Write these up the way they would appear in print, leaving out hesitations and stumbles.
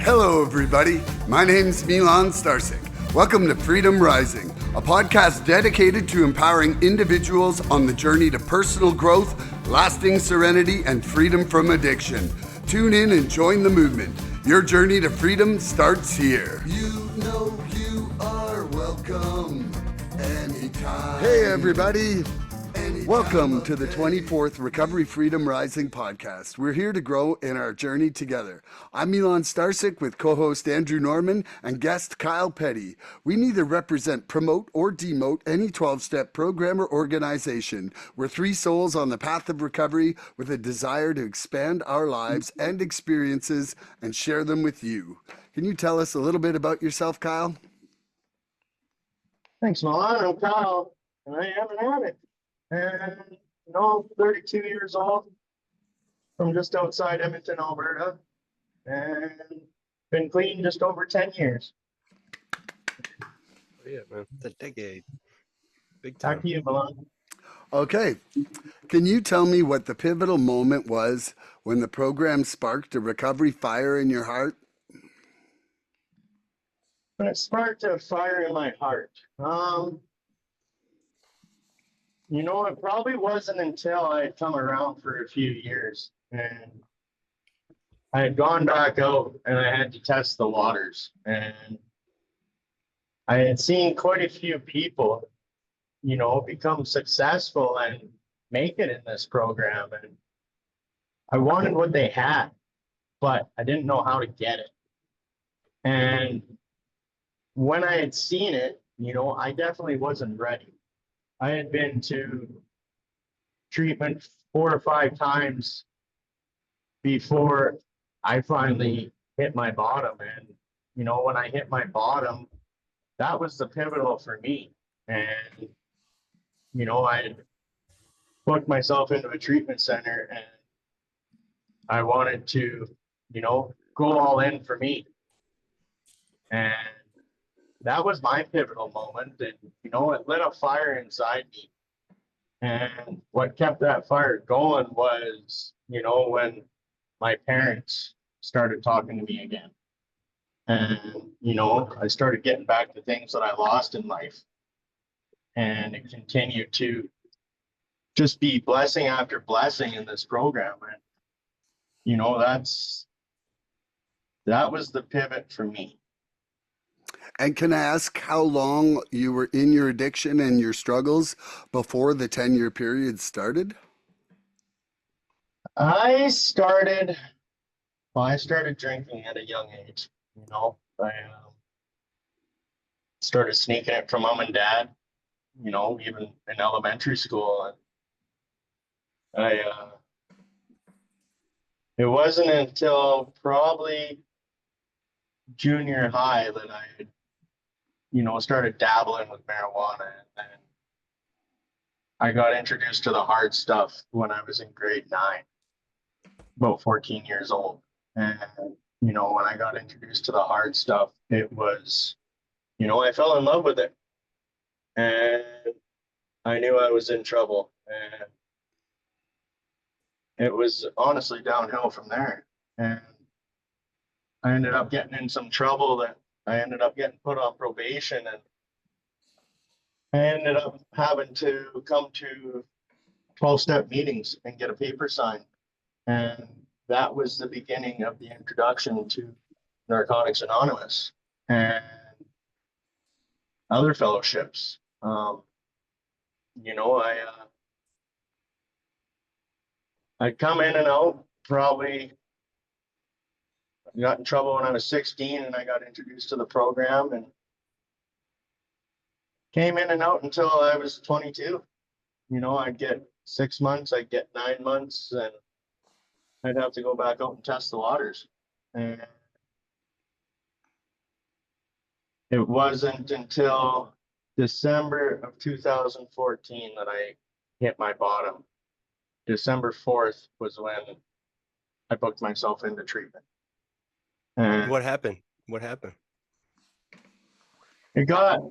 Hello, everybody. My name's Milan Starcic. Welcome to Freedom Rising, a podcast dedicated to empowering individuals on the journey to personal growth, lasting serenity, and freedom from addiction. Tune in and join the movement. Your journey to freedom starts here. You know you are welcome anytime. Hey, everybody. Welcome to the 24th Recovery Freedom Rising podcast. We're here to grow in our journey together. I'm Milan Starcic with co-host Andrew Normand and guest Kyle Peddy. We neither represent, promote, or demote any 12-step program or organization. We're three souls on the path of recovery with a desire to expand our lives and experiences and share them with you. Can you tell us a little bit about yourself, Kyle? Thanks, Milan. I'm Kyle, and I am an addict. And, 32 years old from just outside Edmonton, Alberta, and been clean just over 10 years. Yeah, man. It's a decade. Big time. Back to you, Milan. Okay. Can you tell me what the pivotal moment was when the program sparked a recovery fire in your heart? When it sparked a fire in my heart. It probably wasn't until I had come around for a few years and I had gone back out and I had to test the waters. And I had seen quite a few people, become successful and make it in this program. And I wanted what they had, but I didn't know how to get it. And when I had seen it, I definitely wasn't ready. I had been to treatment 4 or 5 times before I finally hit my bottom. And, when I hit my bottom, that was the pivotal for me. And, I had booked myself into a treatment center and I wanted to, go all in for me. And that was my pivotal moment, and it lit a fire inside me. And what kept that fire going was, when my parents started talking to me again. And, I started getting back to things that I lost in life. And it continued to just be blessing after blessing in this program. And, that was the pivot for me. And can I ask how long you were in your addiction and your struggles before the 10-year period started? I started drinking at a young age. I started sneaking it from mom and dad, even in elementary school. And it wasn't until probably junior high that I had started dabbling with marijuana, and I got introduced to the hard stuff when I was in grade 9, about 14 years old. And, when I got introduced to the hard stuff, it was, I fell in love with it. And I knew I was in trouble. And it was honestly downhill from there. And I ended up getting in some trouble that I ended up getting put on probation, and I ended up having to come to 12-step meetings and get a paper signed. And that was the beginning of the introduction to Narcotics Anonymous and other fellowships. I come in and out. Probably got in trouble when I was 16 and I got introduced to the program, and came in and out until I was 22. I'd get 6 months, I'd get 9 months, and I'd have to go back out and test the waters. And it wasn't until December of 2014 that I hit my bottom. December 4th was when I booked myself into treatment. And What happened? What happened? It got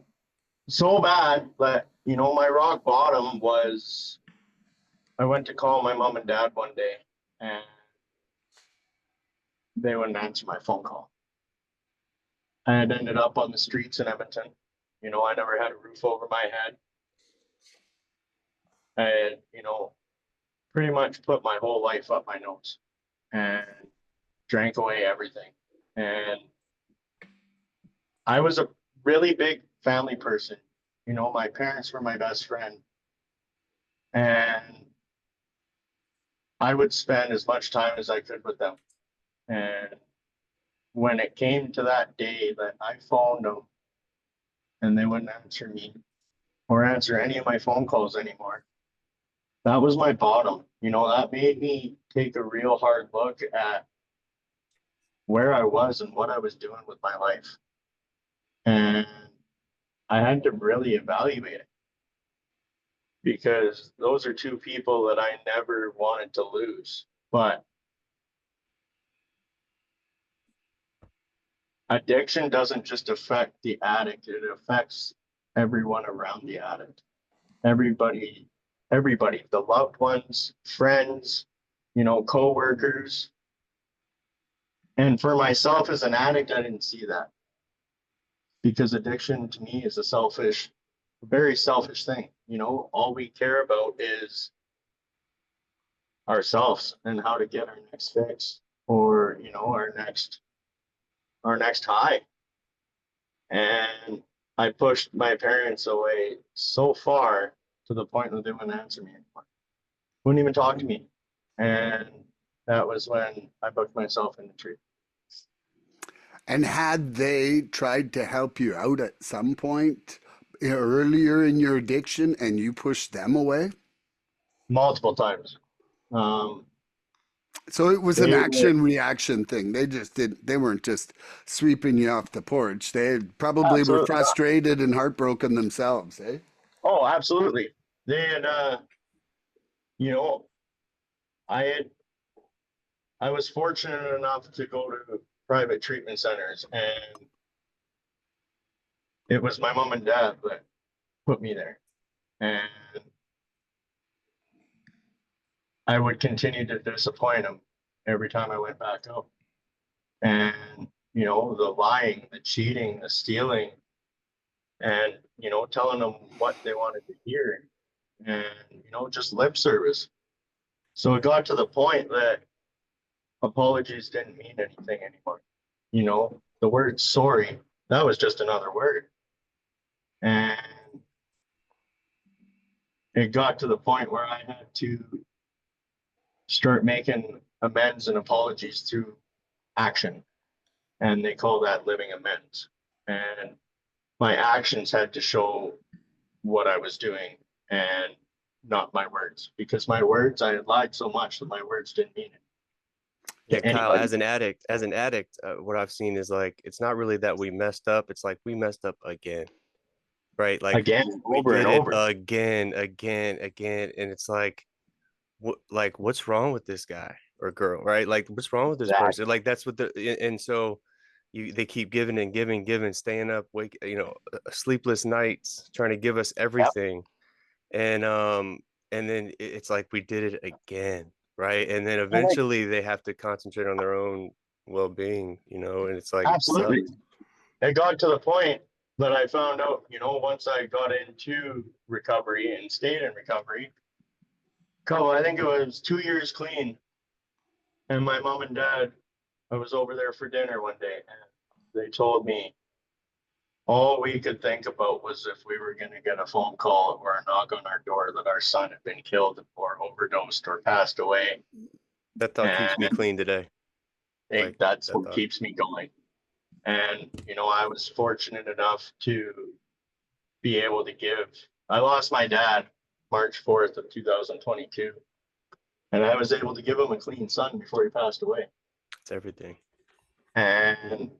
so bad that, my rock bottom was, I went to call my mom and dad one day and they wouldn't answer my phone call. I had ended up on the streets in Edmonton. You know, I never had a roof over my head. I had, you know, pretty much put my whole life up my nose and drank away everything. And I was a really big family person. You know, my parents were my best friend. And I would spend as much time as I could with them. And when it came to that day that I phoned them and they wouldn't answer me or answer any of my phone calls anymore, that was my bottom. You know, that made me take a real hard look at where I was and what I was doing with my life. And I had to really evaluate it because those are two people that I never wanted to lose. But addiction doesn't just affect the addict, it affects everyone around the addict. Everybody, the loved ones, friends, you know, coworkers. And for myself as an addict, I didn't see that because addiction to me is very selfish thing. You know, all we care about is ourselves and how to get our next fix or, you know, our next high. And I pushed my parents away so far to the point that they wouldn't answer me anymore. Wouldn't even talk to me. And that was when I booked myself in the tree. And had they tried to help you out at some point earlier in your addiction and you pushed them away? Multiple times. Um, So it was an they were action reaction thing. They weren't just sweeping you off the porch. They probably were absolutely not. frustrated and heartbroken themselves, eh? Oh, absolutely. They had, you know, I had, I was fortunate enough to go to private treatment centers, and it was my mom and dad that put me there. And I would continue to disappoint them every time I went back out. And, you know, the lying, the cheating, the stealing, and, you know, telling them what they wanted to hear and, you know, just lip service. So it got to the point that apologies didn't mean anything anymore. You know, the word sorry, that was just another word. And it got to the point where I had to start making amends and apologies through action. And they call that living amends. And my actions had to show what I was doing and not my words, because my words, I had lied so much that my words didn't mean it Yeah, to Kyle, anybody. as an addict, what I've seen is like it's not really that we messed up. It's like we messed up again, right? Like Again, we over and did it over. again, and it's like what's wrong with this guy or girl, right? Like what's wrong with this person? Exactly. Like that's what and so they keep giving and giving, staying up, sleepless nights, trying to give us Yep. everything, and and then it's like we did it again, right? And then And I, eventually they have to concentrate on their own well-being, and it's like it absolutely. sucks. It got to the point that I found out, you know, once I got into recovery and stayed in recovery, I think it was 2 years clean. And my mom and dad, I was over there for dinner one day, and they told me all we could think about was if we were going to get a phone call or a knock on our door that our son had been killed or overdosed or passed away. That thought keeps me And clean today. Like that's that what thought. keeps me going. And, you know, I was fortunate enough to be able to give. I lost my dad March 4th of 2022, and I was able to give him a clean son before he passed away. It's everything. And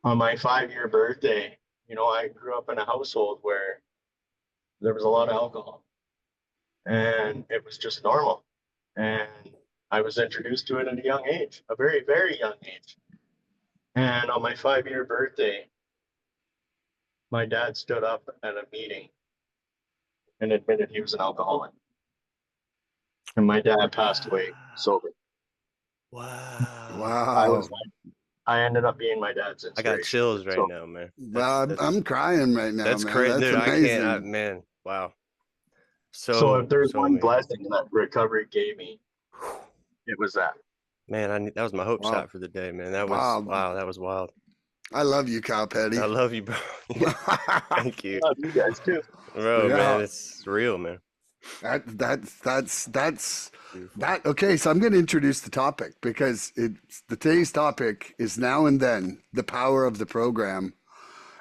on my 5-year birthday, you know, I grew up in a household where there was a lot of alcohol and it was just normal. And I was introduced to it at a young age, a very, very young age. And on my 5-year birthday, my dad stood up at a meeting and admitted he was an alcoholic. And my dad passed away Wow. sober. Wow. I was Wow. like, I ended up being my dad's I got inspiration. chills right So now, man. Well, I'm crying right now, That's man. crazy, That's dude. I can't. amazing. Man, wow. so if there's So one amazing. blessing that recovery gave me, it was that. Man, that was my hope Wow. shot for the day, man. That was Wow. wow. That was wild. I love you, Kyle Petty. I love you, bro. Thank you, I love you guys too. bro. Man, Yeah. it's real, man. That's Beautiful. that. Okay, so I'm going to introduce the topic because today's topic is now and then the power of the program.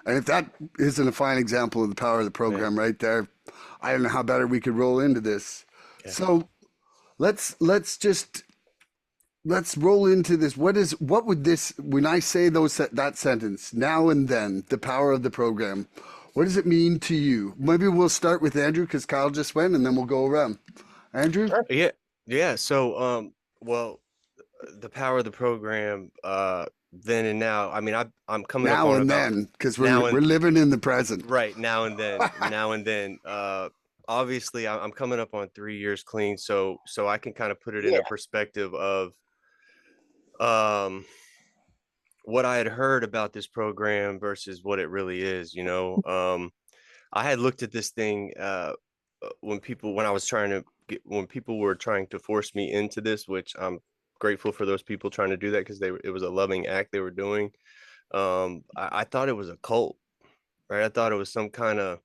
And if that isn't a fine example of the power of the program Man, right there, I don't know how better we could roll into this. yeah. So let's roll into this. What would this, when I say that sentence, now and then, the power of the program, what does it mean to you? Maybe we'll start with Andrew because Kyle just went, and then we'll go around. Andrew? Sure. Yeah, yeah. So, well, the power of the program, then and now. I mean, I'm coming up Now on and about then, because we're now and we're living in the present. right now and then, now and then. Obviously, I'm coming up on 3 years clean, so I can kind of put it in Yeah. a perspective of um what I had heard about this program versus what it really is. I had looked at this thing when people were trying to force me into this, which I'm grateful for those people trying to do that because it was a loving act they were doing. I thought it was a cult, right? I thought it was some kind of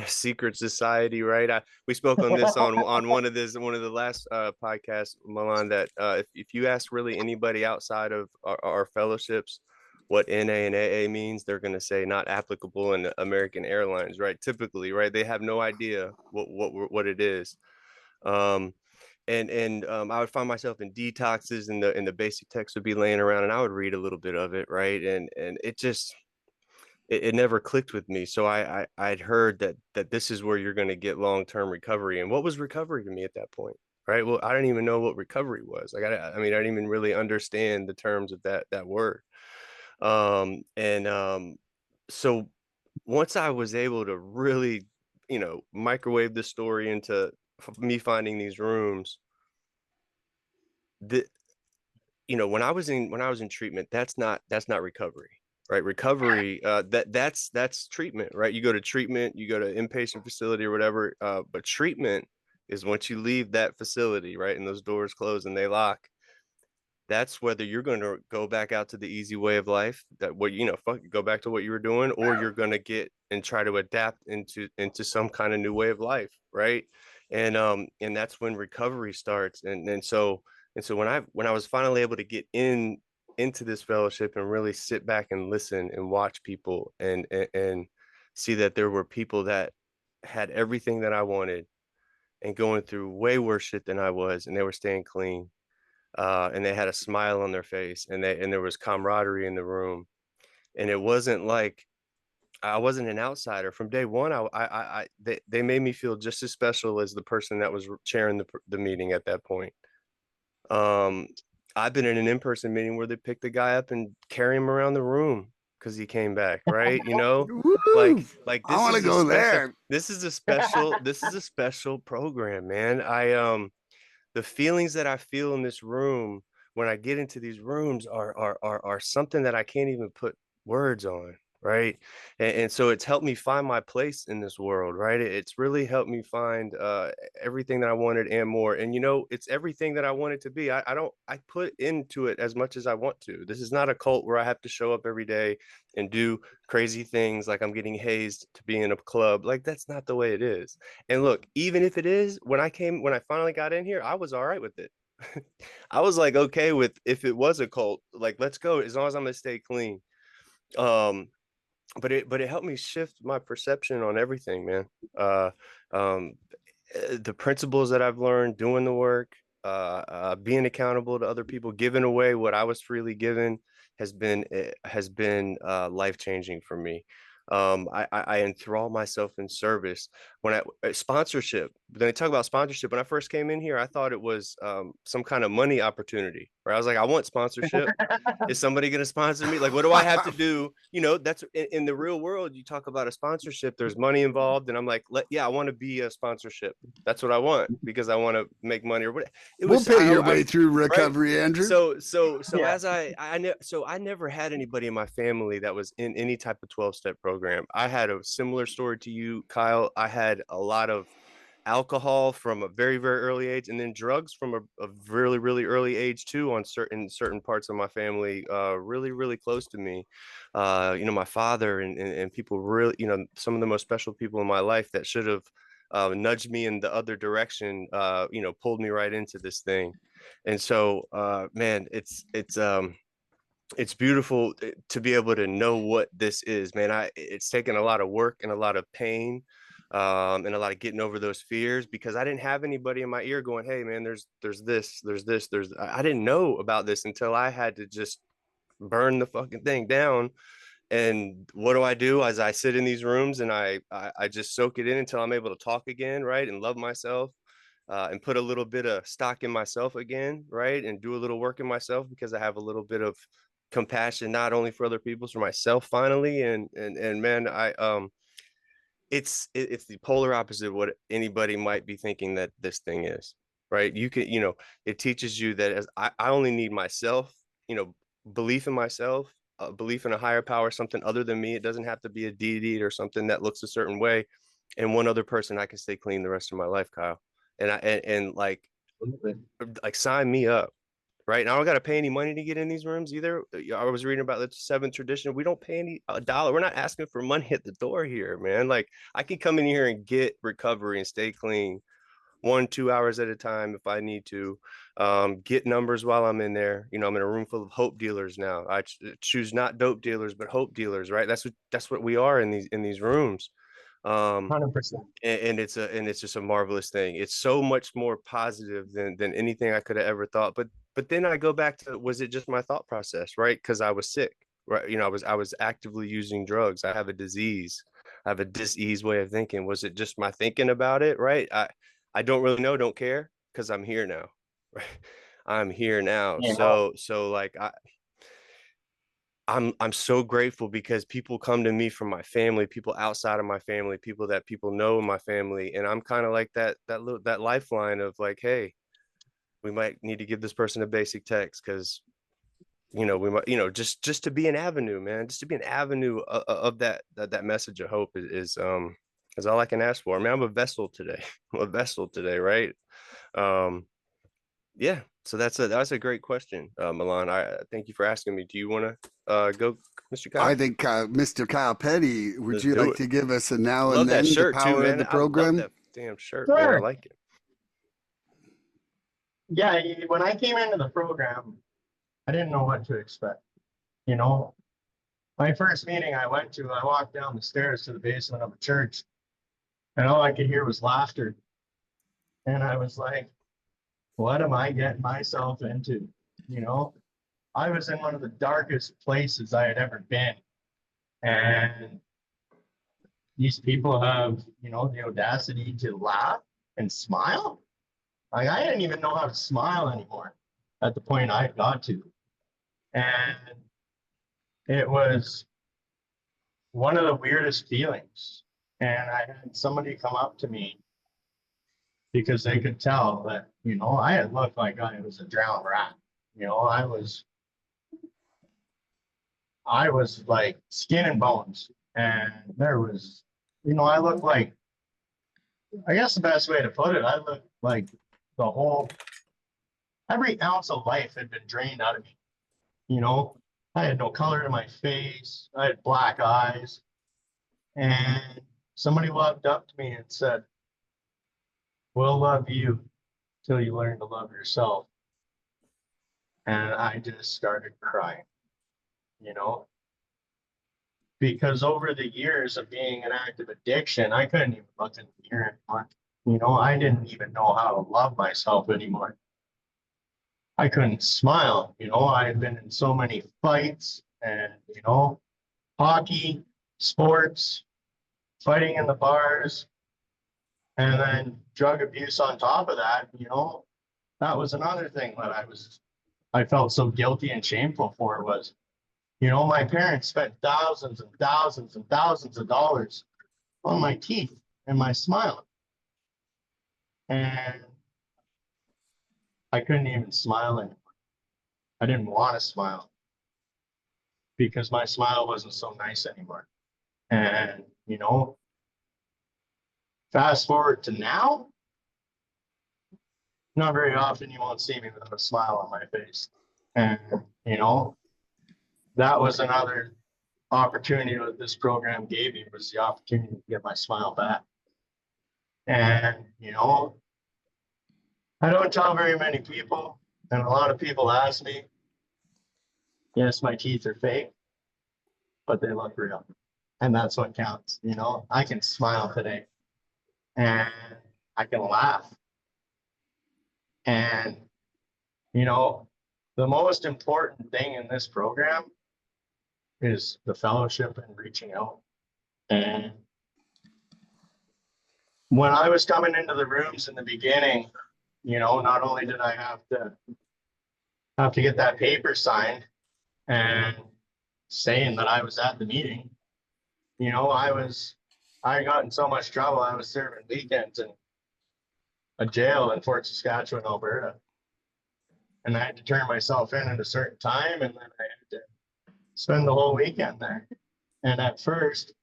secret society, right? We spoke on this on one of the last podcasts, Milan, that if you ask really anybody outside of our fellowships what NA and AA means, they're going to say not applicable in American Airlines, right? Typically, right? They have no idea what it is. And I would find myself in detoxes, and the basic text would be laying around, and I would read a little bit of it, right? And it never clicked with me. So I'd heard that this is where you're going to get long-term recovery. And what was recovery to me at that point? Right. Well, I didn't even know what recovery was. Like, I mean, I didn't even really understand the terms of that word. And So once I was able to really, microwave the story into me finding these rooms, that when I was in treatment, that's not recovery, right? Recovery, that's treatment, right? You go to treatment, you go to inpatient facility or whatever, but treatment is once you leave that facility, right, and those doors close and they lock. That's whether you're going to go back out to the easy way of life, that what fuck, go back to what you were doing, or you're going to get and try to adapt into some kind of new way of life, right? And that's when recovery starts. And so when I was finally able to get into this fellowship and really sit back and listen and watch people and see that there were people that had everything that I wanted and going through way worse shit than I was, and they were staying clean, and they had a smile on their face, and there was camaraderie in the room, and it wasn't like I wasn't an outsider from day one. They made me feel just as special as the person that was chairing the meeting at that point. Um, I've been in an in-person meeting where they pick the guy up and carry him around the room because he came back, right? Woo! Like I want to go there. this is a special program, man. The feelings that I feel in this room when I get into these rooms are something that I can't even put words on, right? And so it's helped me find my place in this world, right? It's really helped me find everything that I wanted and more. And it's everything that I wanted to be. I put into it as much as I want to. This is not a cult where I have to show up every day and do crazy things like I'm getting hazed to be in a club. Like, that's not the way it is. And look, even if it is, when I finally got in here, I was all right with it. I was like, okay with if it was a cult, like, let's go, as long as I'm gonna stay clean. Um, but it helped me shift my perception on everything, man. Uh, um, the principles that I've learned doing the work, being accountable to other people, giving away what I was freely given has been life changing for me. I enthrall myself in service. When sponsorship, when they talk about sponsorship, when I first came in here, I thought it was some kind of money opportunity, right? I was like, I want sponsorship. Is somebody going to sponsor me? Like, what do I have to do? You know, that's in the real world. You talk about a sponsorship, there's money involved. And I'm like, yeah, I want to be a sponsorship. That's what I want because I want to make money or what it We'll was. pay your way through Right. recovery, Andrew. So Yeah. as I never had anybody in my family that was in any type of 12-step program. I had a similar story to you, Kyle. I had a lot of alcohol from a very, very early age, and then drugs from a really, really early age too on certain parts of my family, really, really close to me. You know, my father and people really, you know, some of the most special people in my life that should have nudged me in the other direction, you know, pulled me right into this thing. And so, man, it's beautiful to be able to know what this is, man. It's taken a lot of work and a lot of pain, and a lot of getting over those fears because I didn't have anybody in my ear going, "Hey, man, there's this, there's this, there's." I didn't know about this until I had to just burn the fucking thing down. And what do? As I sit in these rooms and I just soak it in until I'm able to talk again, right, and love myself, and put a little bit of stock in myself again, right, and do a little work in myself because I have a little bit of compassion not only for other people, for myself finally. And man, it's the polar opposite of what anybody might be thinking that this thing is, right? You can, you know, it teaches you that as I only need myself, you know, belief in myself, belief in a higher power, something other than me. It doesn't have to be a deity or something that looks a certain way. And one other person, I can stay clean the rest of my life, Kyle. And like sign me up. Right. And I don't got to pay any money to get in these rooms either. I was reading about the seventh tradition. We don't pay any a dollar. We're not asking for money at the door here, man. Like I can come in here and get recovery and stay clean 1-2 hours at a time if I need to. Get numbers while I'm in there. You know, I'm in a room full of hope dealers now. I choose not dope dealers, but hope dealers, right? That's what we are in these rooms. Um, 100%. and it's just a marvelous thing. It's so much more positive than anything I could have ever thought. But then I go back to, was it just my thought process, right? Because I was sick, right? You know, I was actively using drugs. I have a disease. I have a disease way of thinking. Was it just my thinking about it, right? I don't really know, don't care, because I'm here now, right? I'm here now. You know, So like I'm so grateful because people come to me from my family, people outside of my family, people that people know in my family, and I'm kind of like that lifeline of like, hey, we might need to give this person a basic text because you know we might, you know, just to be an avenue, man, just to be an avenue of that message of hope is all I can ask for. I mean, I'm a vessel today. I'm a vessel today, right? Um, yeah. So that's a great question, Milan. I thank you for asking me. Do you want to go, Mr. I Kyle? think Mr. Kyle Petty, would Let's you do like it. to give us a now and Love that then the shirt too, power of the man. I love program? that damn shirt, man. I sure. like it. Yeah, when I came into the program, I didn't know what to expect. You know, my first meeting I went to, I walked down the stairs to the basement of a church, and all I could hear was laughter. And I was like, what am I getting myself into? You know, I was in one of the darkest places I had ever been. And these people have, you know, the audacity to laugh and smile. Like I didn't even know how to smile anymore at the point I got to. And it was one of the weirdest feelings. And I had somebody come up to me because they could tell that, you know, I had looked like I was a drowned rat. You know, I was like skin and bones. And there was, you know, I looked like, I guess the best way to put it, I looked like the whole, every ounce of life had been drained out of me. You know, I had no color in my face. I had black eyes. And somebody walked up to me and said, we'll love you till you learn to love yourself. And I just started crying, you know, because over the years of being an active addiction, I couldn't even look in the mirror anymore. You know, I didn't even know how to love myself anymore. I couldn't smile. You know, I had been in so many fights and, you know, hockey, sports, fighting in the bars, and then drug abuse on top of that, that was another thing that I felt so guilty and shameful for was, my parents spent thousands and thousands and thousands of dollars on my teeth and my smile. And I couldn't even smile anymore. I didn't want to smile because my smile wasn't so nice anymore. And, fast forward to now, not very often you won't see me without a smile on my face. And, that was another opportunity that this program gave me, was the opportunity to get my smile back. And, I don't tell very many people, and a lot of people ask me, yes, my teeth are fake, but they look real. And that's what counts. I can smile today and I can laugh. And, the most important thing in this program is the fellowship and reaching out. And when I was coming into the rooms in the beginning, not only did I have to get that paper signed and saying that I was at the meeting, I got in so much trouble. I was serving weekends in a jail in Fort Saskatchewan, Alberta. And I had to turn myself in at a certain time, and then I had to spend the whole weekend there. And at first,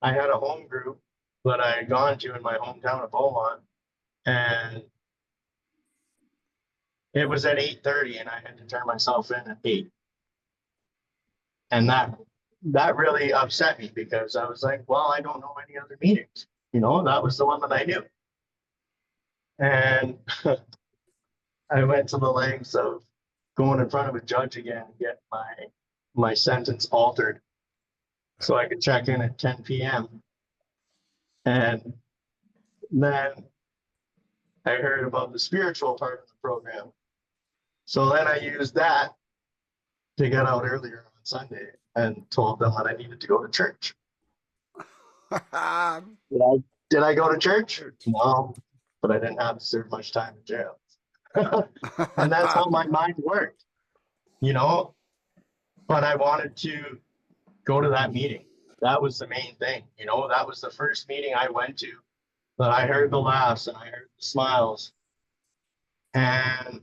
I had a home group that I had gone to in my hometown of Beaumont, and it was at 8:30, and I had to turn myself in at 8. And that really upset me because I was like, well, I don't know any other meetings. That was the one that I knew. And I went to the lengths of going in front of a judge again and get my sentence altered so I could check in at 10 p.m. And then I heard about the spiritual part of the program. So then I used that to get out earlier on Sunday and told them that I needed to go to church. Did I go to church? No, but I didn't have to serve much time in jail. And that's how my mind worked, but I wanted to go to that meeting. That was the main thing. That was the first meeting I went to that I heard the laughs and I heard the smiles. And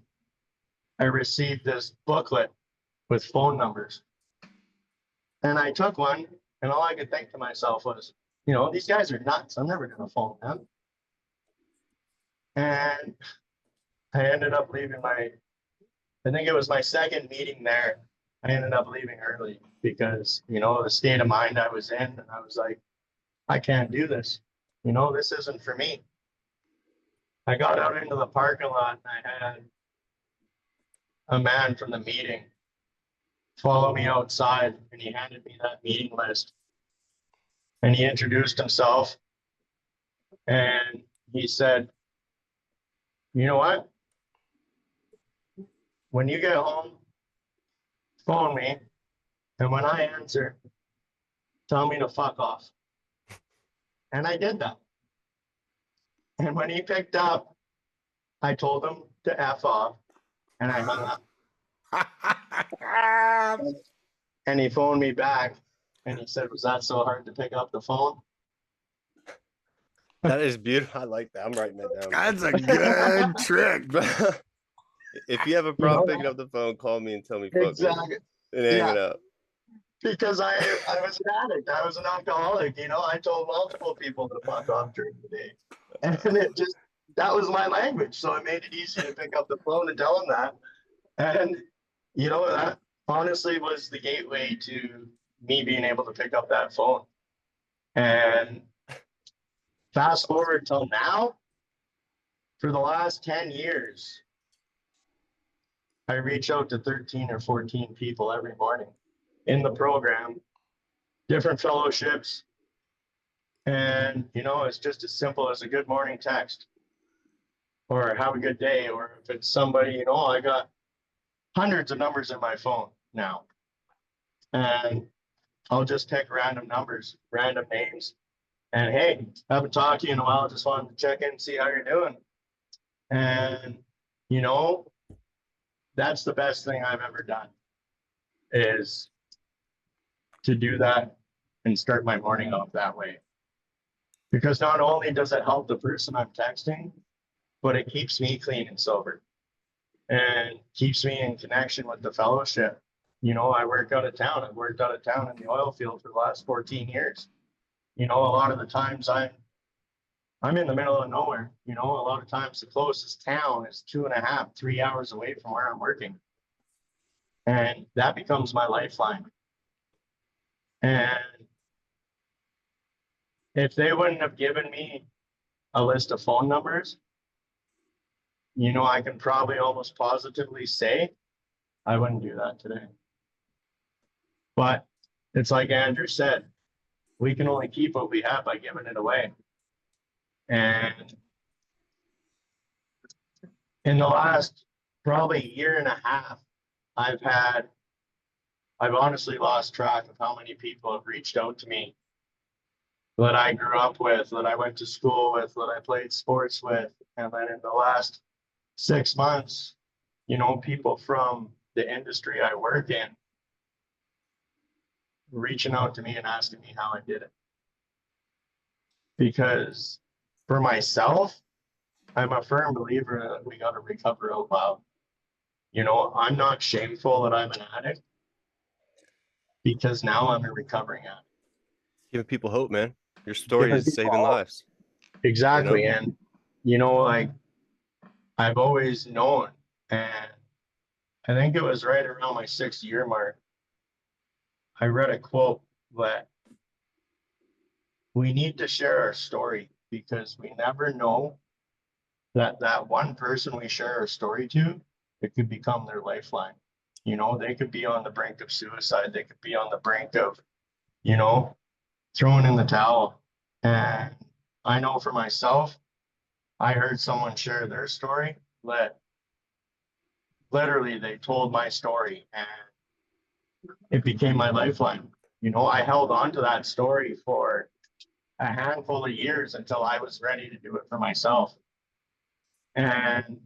I received this booklet with phone numbers. And I took one, and all I could think to myself was, these guys are nuts. I'm never going to phone them. And I ended up leaving I think it was my second meeting there. I ended up leaving early because, the state of mind I was in, and I was like, I can't do this. This isn't for me. I got out into the parking lot and I had a man from the meeting follow me outside, and he handed me that meeting list. And he introduced himself and he said, you know what? When you get home, phone me, and when I answer, tell me to fuck off. And I did that. And when he picked up, I told him to F off, and I hung up. And he phoned me back, and he said, was that so hard to pick up the phone? That is beautiful. I like that. I'm writing that down. That's a good trick. If you have a problem picking up the phone, call me and tell me fuck Exactly. and hang it up. Because I was an addict. I was an alcoholic. I told multiple people to fuck off during the day. And that was my language. So it made it easy to pick up the phone and tell them that. And, that honestly was the gateway to me being able to pick up that phone. And fast forward till now, for the last 10 years, I reach out to 13 or 14 people every morning in the program, different fellowships. And, it's just as simple as a good morning text or have a good day. Or if it's somebody, I got hundreds of numbers in my phone now. And I'll just pick random numbers, random names. And hey, haven't talked to you in a while. Just wanted to check in and see how you're doing. And, you know, that's the best thing I've ever done is to do that and start my morning off that way. Because not only does it help the person I'm texting, but it keeps me clean and sober and keeps me in connection with the fellowship. You know, I work out of town. I've worked out of town in the oil field for the last 14 years. You know, a lot of the times I'm in the middle of nowhere. You know, a lot of times the closest town is 2.5, 3 hours away from where I'm working. And that becomes my lifeline. And if they wouldn't have given me a list of phone numbers, you know, I can probably almost positively say I wouldn't do that today. But it's like Andrew said, we can only keep what we have by giving it away. And in the last probably year and a half, I've honestly lost track of how many people have reached out to me that I grew up with, that I went to school with, that I played sports with. And then in the last 6 months, you know, people from the industry I work in reaching out to me and asking me how I did it. Because for myself, I'm a firm believer that we got to recover out loud. You know, I'm not shameful that I'm an addict because now I'm a recovering addict. Giving people hope, man. Your story Giving is people saving hope. lives. Exactly. You know? And, you know, like I've always known, and I think it was right around my 6th year mark, I read a quote that we need to share our story because we never know that one person we share our story to, it could become their lifeline. You know, they could be on the brink of suicide. They could be on the brink of, you know, throwing in the towel. And I know for myself, I heard someone share their story that literally they told my story and it became my lifeline. You know, I held on to that story for a handful of years until I was ready to do it for myself. And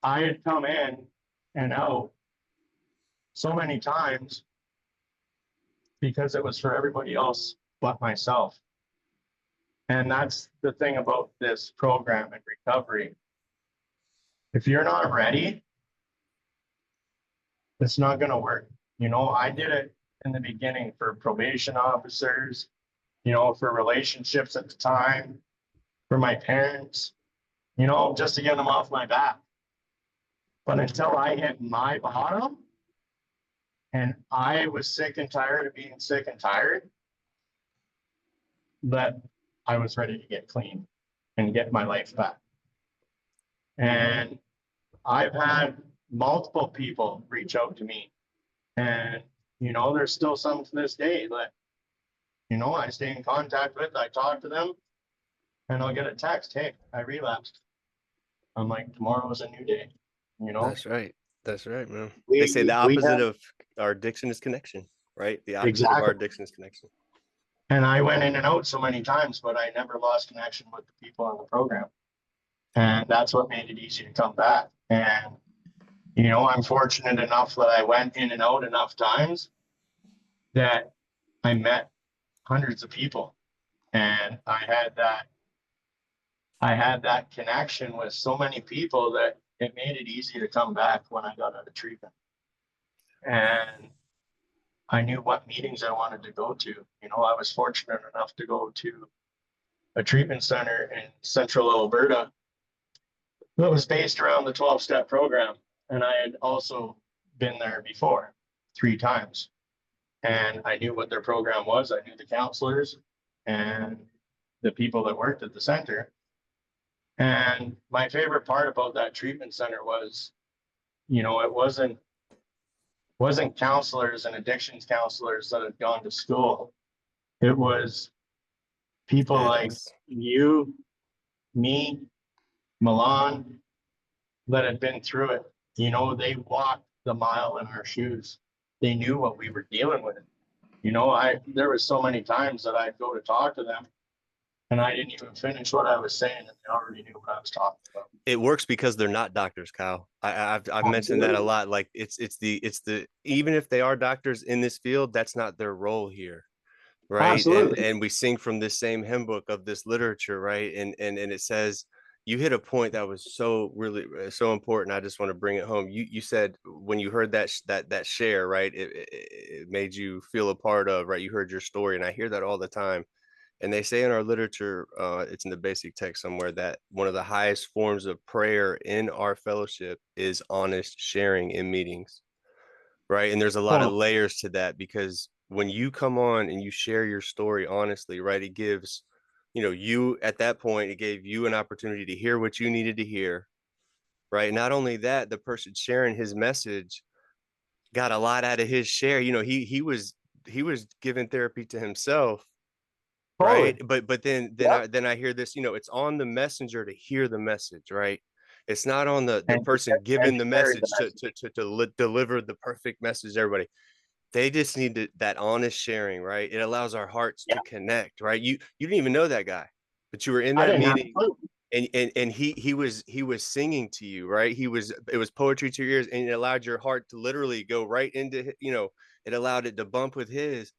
I had come in and out so many times because it was for everybody else but myself. And that's the thing about this program and recovery. If you're not ready, it's not going to work. You know, I did it in the beginning for probation officers, you know, for relationships at the time, for my parents, you know, just to get them off my back. But until I hit my bottom and I was sick and tired of being sick and tired, that I was ready to get clean and get my life back. And I've had multiple people reach out to me. And, you know, there's still some to this day that, you know, I stay in contact with, I talk to them, and I'll get a text, hey, I relapsed. I'm like, tomorrow is a new day, you know? That's right. That's right, man. We- They say the we opposite have- of our addiction is connection, right? The opposite of Exactly. our addiction is connection. And I went in and out so many times, but I never lost connection with the people on the program. And that's what made it easy to come back. And, you know, I'm fortunate enough that I went in and out enough times that I met hundreds of people. And I had that connection with so many people that it made it easy to come back when I got out of treatment. And I knew what meetings I wanted to go to. You know, I was fortunate enough to go to a treatment center in central Alberta that was based around the 12-step program. And I had also been there before 3 times. And I knew what their program was. I knew the counselors and the people that worked at the center. And my favorite part about that treatment center was, you know, it wasn't counselors and addictions counselors that had gone to school. It was people like you, me, Milan, that had been through it. You know, they walked the mile in our shoes. They knew what we were dealing with. You know, there was so many times that I'd go to talk to them and I didn't even finish what I was saying, and they already knew what I was talking about. It works because they're not doctors, Kyle. I've mentioned that a Absolutely. lot. Like it's the even if they are doctors in this field, that's not their role here, right? And Absolutely. and we sing from this same hymn book of this literature, right? And it says you hit a point that was so really so important. I just want to bring it home. You said when you heard that share, right? It made you feel a part of, right? You heard your story, and I hear that all the time. And they say in our literature, it's in the basic text somewhere, that one of the highest forms of prayer in our fellowship is honest sharing in meetings, right? And there's a lot of Oh, layers to that, because when you come on and you share your story honestly, right, it gives, you at that point, it gave you an opportunity to hear what you needed to hear, right? Not only that, the person sharing his message got a lot out of his share. He was giving therapy to himself, right? totally. But then Yep. I hear this, it's on the messenger to hear the message, right? It's not on the And person and giving the share the message to message. to to, to deliver the perfect message to everybody. They just need that honest sharing, right? It allows our hearts Yeah. to connect, right? You didn't even know that guy, but you were in I that didn't have a meeting, clue. and he was singing to you, right? It was poetry to your ears, and it allowed your heart to literally go right into, it allowed it to bump with his,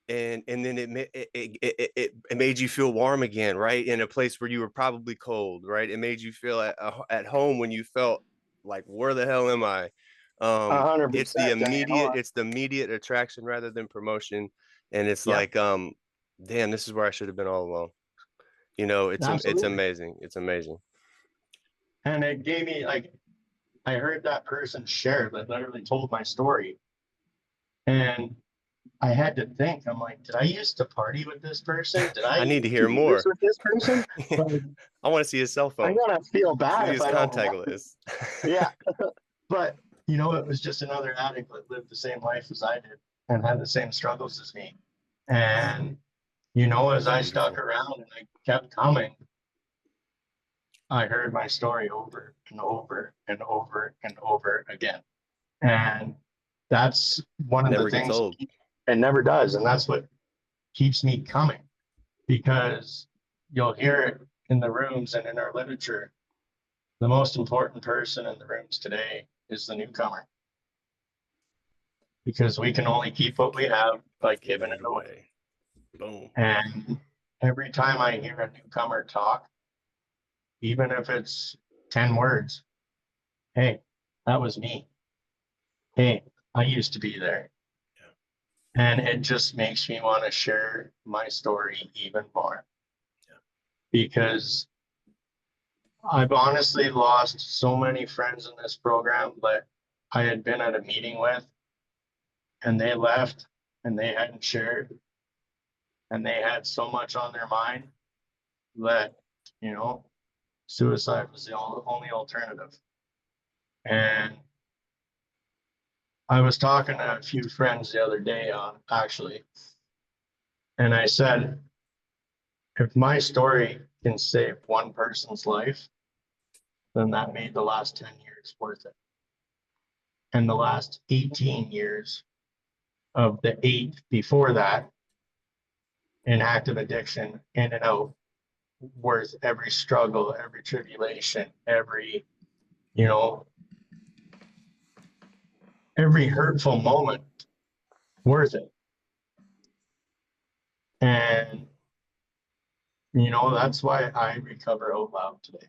and then it made you feel warm again, right, in a place where you were probably cold, right? It made you feel at home when you felt like, where the hell am I? It's the 100%. And you know immediate what? it's the immediate attraction rather than promotion, and it's Yep. like, damn, this is where I should have been all along. It's Absolutely. amazing. It's amazing. And it gave me like, I heard that person share that literally told my story. And I had to think, I'm like, did I used to party with this person? Did I I need to used to hear do this more. with this person? Like, I want to see his cell I'm phone, gonna feel bad see if his I don't contact remember. list. Yeah. But you know, it was just another addict that lived the same life as I did and had the same struggles as me. And you know, as That's I stuck beautiful. around and I kept coming, I heard my story over and over and over and over again. And that's one of the Never gets things old. it never does. And that's what keeps me coming, because you'll hear it in the rooms and in our literature. The most important person in the rooms today is the newcomer, because we can only keep what we have by giving Giving it it away. away. Boom. And every time I hear a newcomer talk, even if it's 10 words, hey, that was me. Hey, I used to be there. And it just makes me want to share my story even more, because I've honestly lost so many friends in this program that I had been at a meeting with, and they left and they hadn't shared, and they had so much on their mind that, you know, suicide was the only alternative. And I was talking to a few friends the other day on actually, and I said, if my story can save one person's life, then that made the last 10 years worth it. And the last 18 years of the 8 before that in active addiction, in and out, worth every struggle, every tribulation, you know, every hurtful moment, worth it. And, you know, that's why I recover out loud today.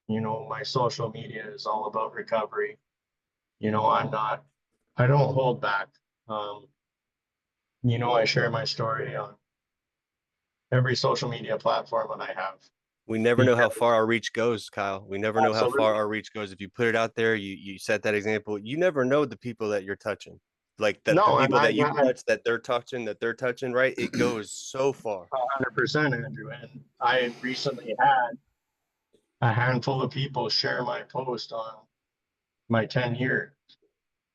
You know, my social media is all about recovery. You know, I don't hold back. Um, you know, I share my story on every social media platform that I have. We never know how Because far our reach goes, Kyle. We never know how far absolutely. our reach goes. If you put it out there, you set that example. You never know the people that you're touching, like that the No, and people that I've you had touch, that they're touching, right? It goes so far. 100%, Andrew. And I recently had a handful of people share my post on my 10 years.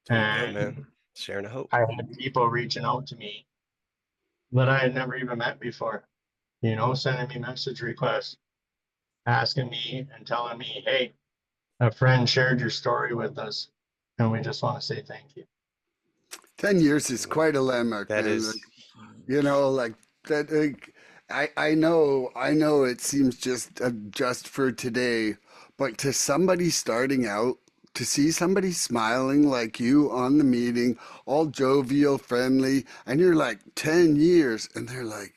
Doing good, And man. Sharing a hope. I had people reaching out to me that I had never even met before, you know, sending me message requests, asking me and telling me, hey, a friend shared your story with us, and we just want to say thank you. 10 years is Mm. quite a landmark, That man. is Like, You know, like that. I know it seems just for today, but to somebody starting out, to see somebody smiling like you on the meeting, all jovial, friendly, and you're like 10 years, and they're like,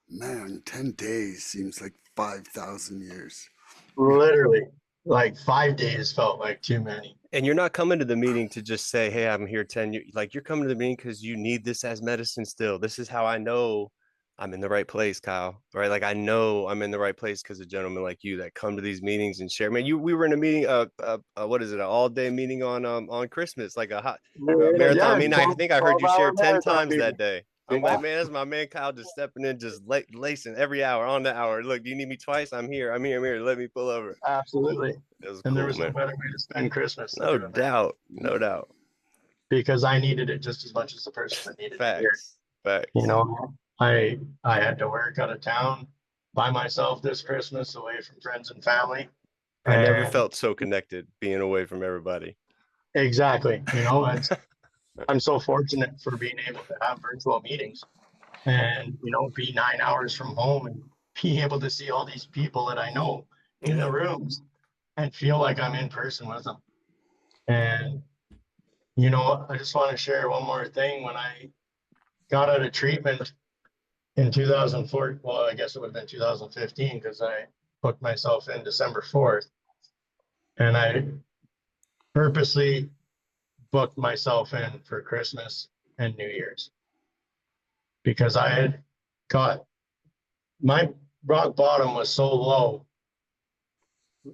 man, 10 days seems like 5,000 years. Literally, like 5 days felt like too many. And you're not coming to the meeting to just say, "Hey, I'm here 10 years." Like you're coming to the meeting because you need this as medicine still. This is how I know I'm in the right place, Kyle. Right? Like I know I'm in the right place because of gentlemen like you that come to these meetings and share. Man, we were in a meeting, what is it, an all-day meeting on Christmas, like a hot marathon Yeah, meeting. I 12, think I heard you 12-hour share 10 marathon times that meeting. day. I'm Yeah, like, man, that's my man Kyle just stepping in, just lacing every hour on the hour. Look, do you need me twice? I'm here. I'm here. I'm here. Let me pull over. absolutely. It was And there cool, was no man. better way to spend Christmas than No doing that, doubt. No doubt. because I needed it just as much as the person that needed it here. Facts. You Facts. know, I had to work out of town by myself this Christmas, away from friends and family. I never And felt so connected being away from everybody. exactly, I'm so fortunate for being able to have virtual meetings and, be 9 hours from home and be able to see all these people that I know in the Yeah. rooms and feel like I'm in person with them. And, I just want to share one more thing. When I got out of treatment in 2004, well, I guess it would have been 2015, because I booked myself in December 4th, and I purposely booked myself in for Christmas and New Year's, because I had got my rock bottom was so low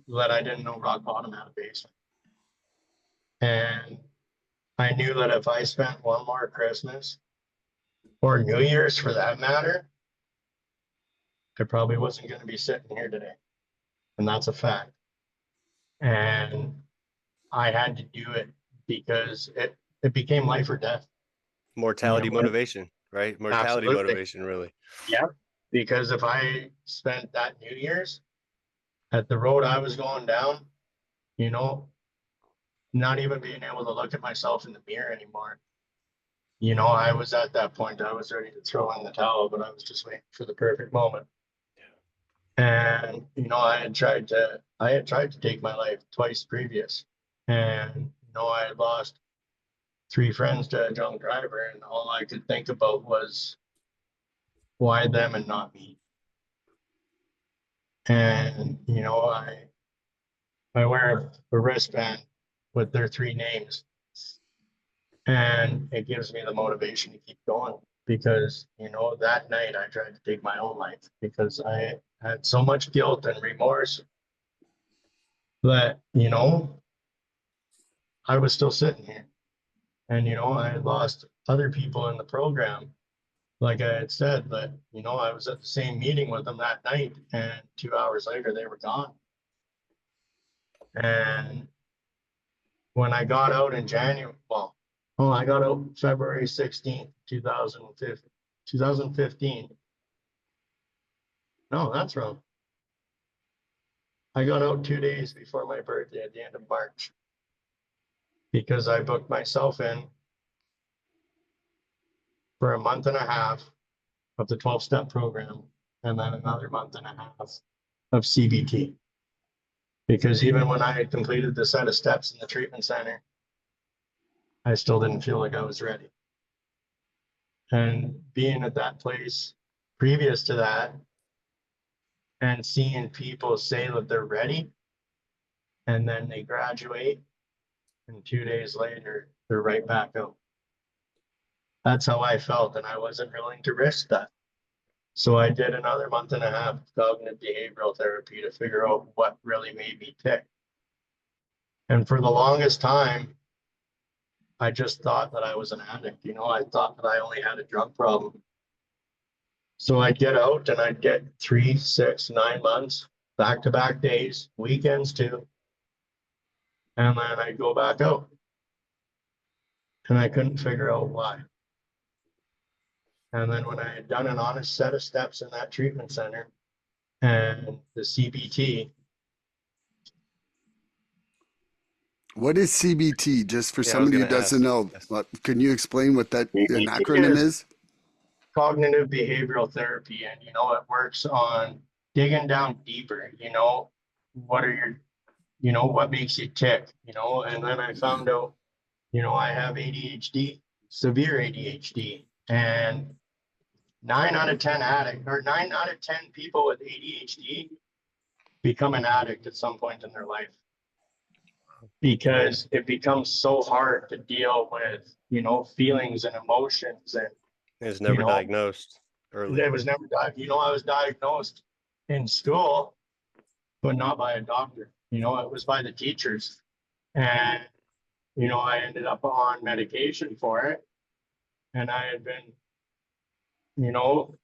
that I didn't know rock bottom had a basement. And I knew that if I spent one more Christmas, or New Year's for that matter, I probably wasn't going to be sitting here today. And that's a fact. And I had to do it because it became life or death. Mortality motivation, right? Mortality Absolutely. motivation, really. Yeah. Because if I spent that New Year's at the road I was going down, you know, not even being able to look at myself in the mirror anymore. I was at that point, I was ready to throw in the towel, but I was just waiting for the perfect moment. And, I had tried to take my life twice previous. And, I had lost 3 friends to a drunk driver, and all I could think about was, why them and not me? And, I wear a wristband with their 3 names, and it gives me the motivation to keep going, because, that night I tried to take my own life because I had so much guilt and remorse that, I was still sitting here. And, I had lost other people in the program, like I had said, that, I was at the same meeting with them that night, and 2 hours later they were gone. And when I got out in January, I got out February 16th, 2015. No, that's wrong. I got out 2 days before my birthday at the end of March, because I booked myself in for a month and a half of the 12-step program, and then another month and a half of CBT. Because even when I had completed the set of steps in the treatment center, I still didn't feel like I was ready. And being at that place previous to that, and seeing people say that they're ready, and then they graduate, and 2 days later, they're right back out. That's how I felt, and I wasn't willing to risk that. So I did another month and a half of cognitive behavioral therapy to figure out what really made me tick. And for the longest time, I just thought that I was an addict. I thought that I only had a drug problem. So I'd get out and I'd get 3, 6, 9 months, back-to-back days, weekends too. And then I'd go back out. And I couldn't figure out why. And then when I had done an honest set of steps in that treatment center and the CBT. What is CBT? Just for Yeah, I was somebody who gonna doesn't ask. know, Yes. can you explain what that an CBT acronym is? cognitive behavioral therapy, and it works on digging down deeper. What are your, what makes you tick? And then I found out, I have ADHD, severe ADHD, and 9 out of 10 people with ADHD become an addict at some point in their life, because it becomes so hard to deal with, feelings and emotions. And, It's never know, diagnosed early. it was never I was diagnosed in school, but not by a doctor. It was by the teachers. And, I ended up on medication for it. And I had been, you know,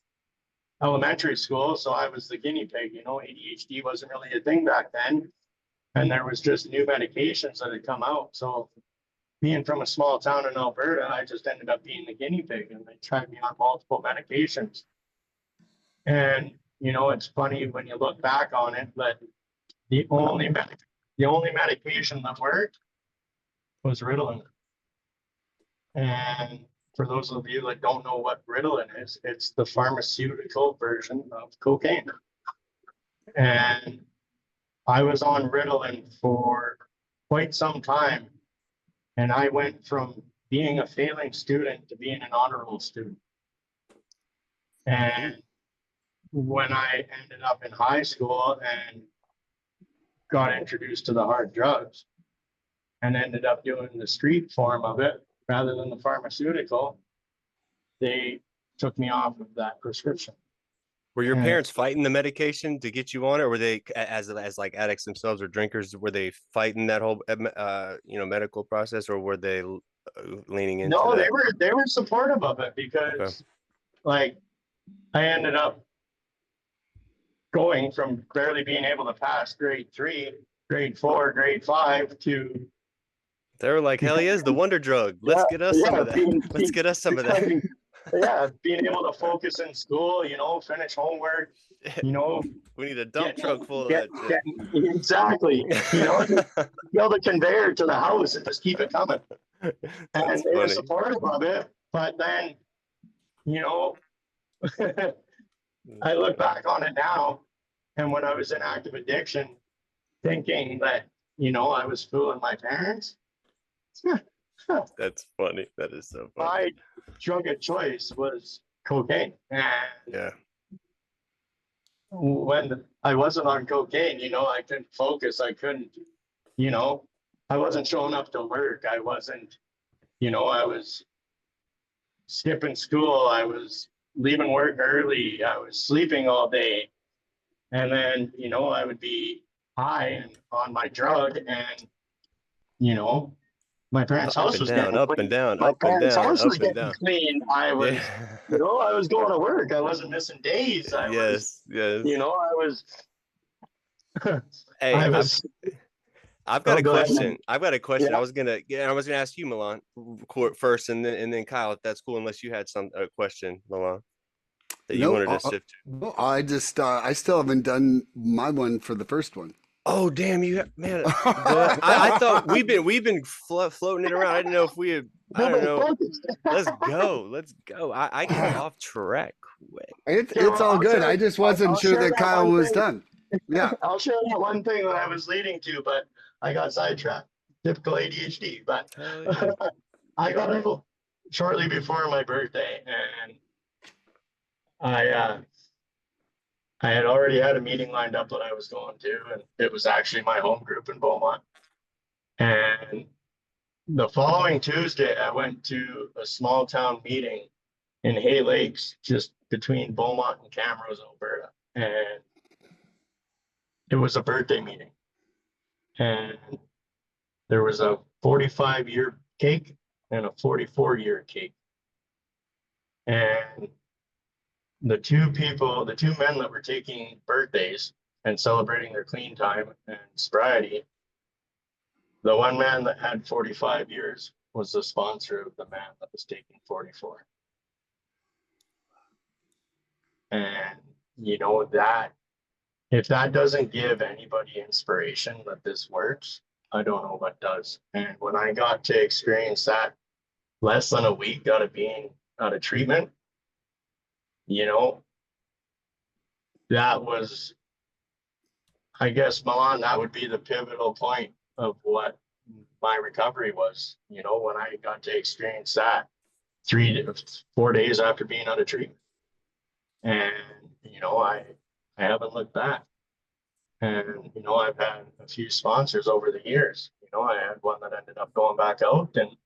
elementary school, so I was the guinea pig. ADHD wasn't really a thing back then. And there was just new medications that had come out. So being from a small town in Alberta, I just ended up being the guinea pig, and they tried me on multiple medications. And, it's funny when you look back on it, but the only medication that worked was Ritalin. And for those of you that don't know what Ritalin is, it's the pharmaceutical version of cocaine. And I was on Ritalin for quite some time. And I went from being a failing student to being an honor roll student. And when I ended up in high school and got introduced to the hard drugs and ended up doing the street form of it rather than the pharmaceutical, they took me off of that prescription. Were your parents fighting the medication to get you on it, or were they, as like addicts themselves or drinkers, were they fighting that whole medical process, or were they leaning into No, that? they were supportive of it, because like I ended up going from barely being able to pass grade 3, grade 4, grade 5 to they were like, hell yes, the wonder drug. Let's get us some of that. Let's get us some of that. Yeah, being able to focus in school, finish homework, we need a dump truck full of that shit. Exactly. Build a conveyor to the house and just keep it coming. And they were supportive of it. But then, I look back on it now, and when I was in active addiction, thinking that, I was fooling my parents. That's funny. That is so funny. My drug of choice was cocaine. And yeah. When I wasn't on cocaine, I couldn't focus. I couldn't, I wasn't showing up to work. I wasn't, I was skipping school. I was leaving work early. I was sleeping all day. And then, I would be high and on my drug, and, my parents' house was getting up and down, my up and parents' down, house up was and getting down. clean. I was, I was going to work. I wasn't missing days. I was, I was. Hey, I've got a question. I've got a question. Yeah. I was gonna ask you, Milan, first, and then Kyle, if that's cool. Unless you had a question, Milan, that you wanted to sift to. No, I still haven't done my one for the first one. Oh damn, man! I thought we've been floating it around. I didn't know if we had. I don't know. Let's go. I got off track quick. It's all good. I just wasn't sure that Kyle was done. Yeah, I'll share that one thing that I was leading to, but I got sidetracked. Typical ADHD. But I got it shortly before my birthday, and I had already had a meeting lined up that I was going to, and it was actually my home group in Beaumont. And the following Tuesday, I went to a small town meeting in Hay Lakes, just between Beaumont and Camrose, Alberta. And it was a birthday meeting. And there was a 45-year cake and a 44-year cake. And the two men that were taking birthdays and celebrating their clean time and sobriety, the one man that had 45 years was the sponsor of the man that was taking 44. And that, if that doesn't give anybody inspiration that this works, I don't know what does. And when I got to experience that less than a week out of treatment, you know, that was, I guess, Milan, that would be the pivotal point of what my recovery was, when I got to experience that 4 days after being out of treatment. And, I haven't looked back. And, I've had a few sponsors over the years. I had one that ended up going back out, and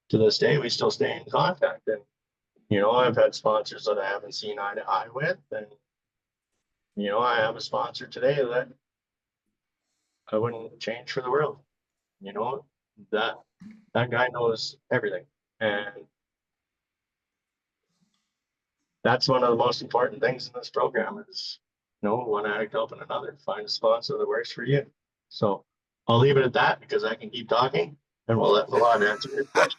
to this day, we still stay in contact. And, I've had sponsors that I haven't seen eye to eye with. And, I have a sponsor today that I wouldn't change for the world. That that guy knows everything. And that's one of the most important things in this program is, one addict helping another. Find a sponsor that works for you. So I'll leave it at that because I can keep talking, and we'll let Milan answer your question.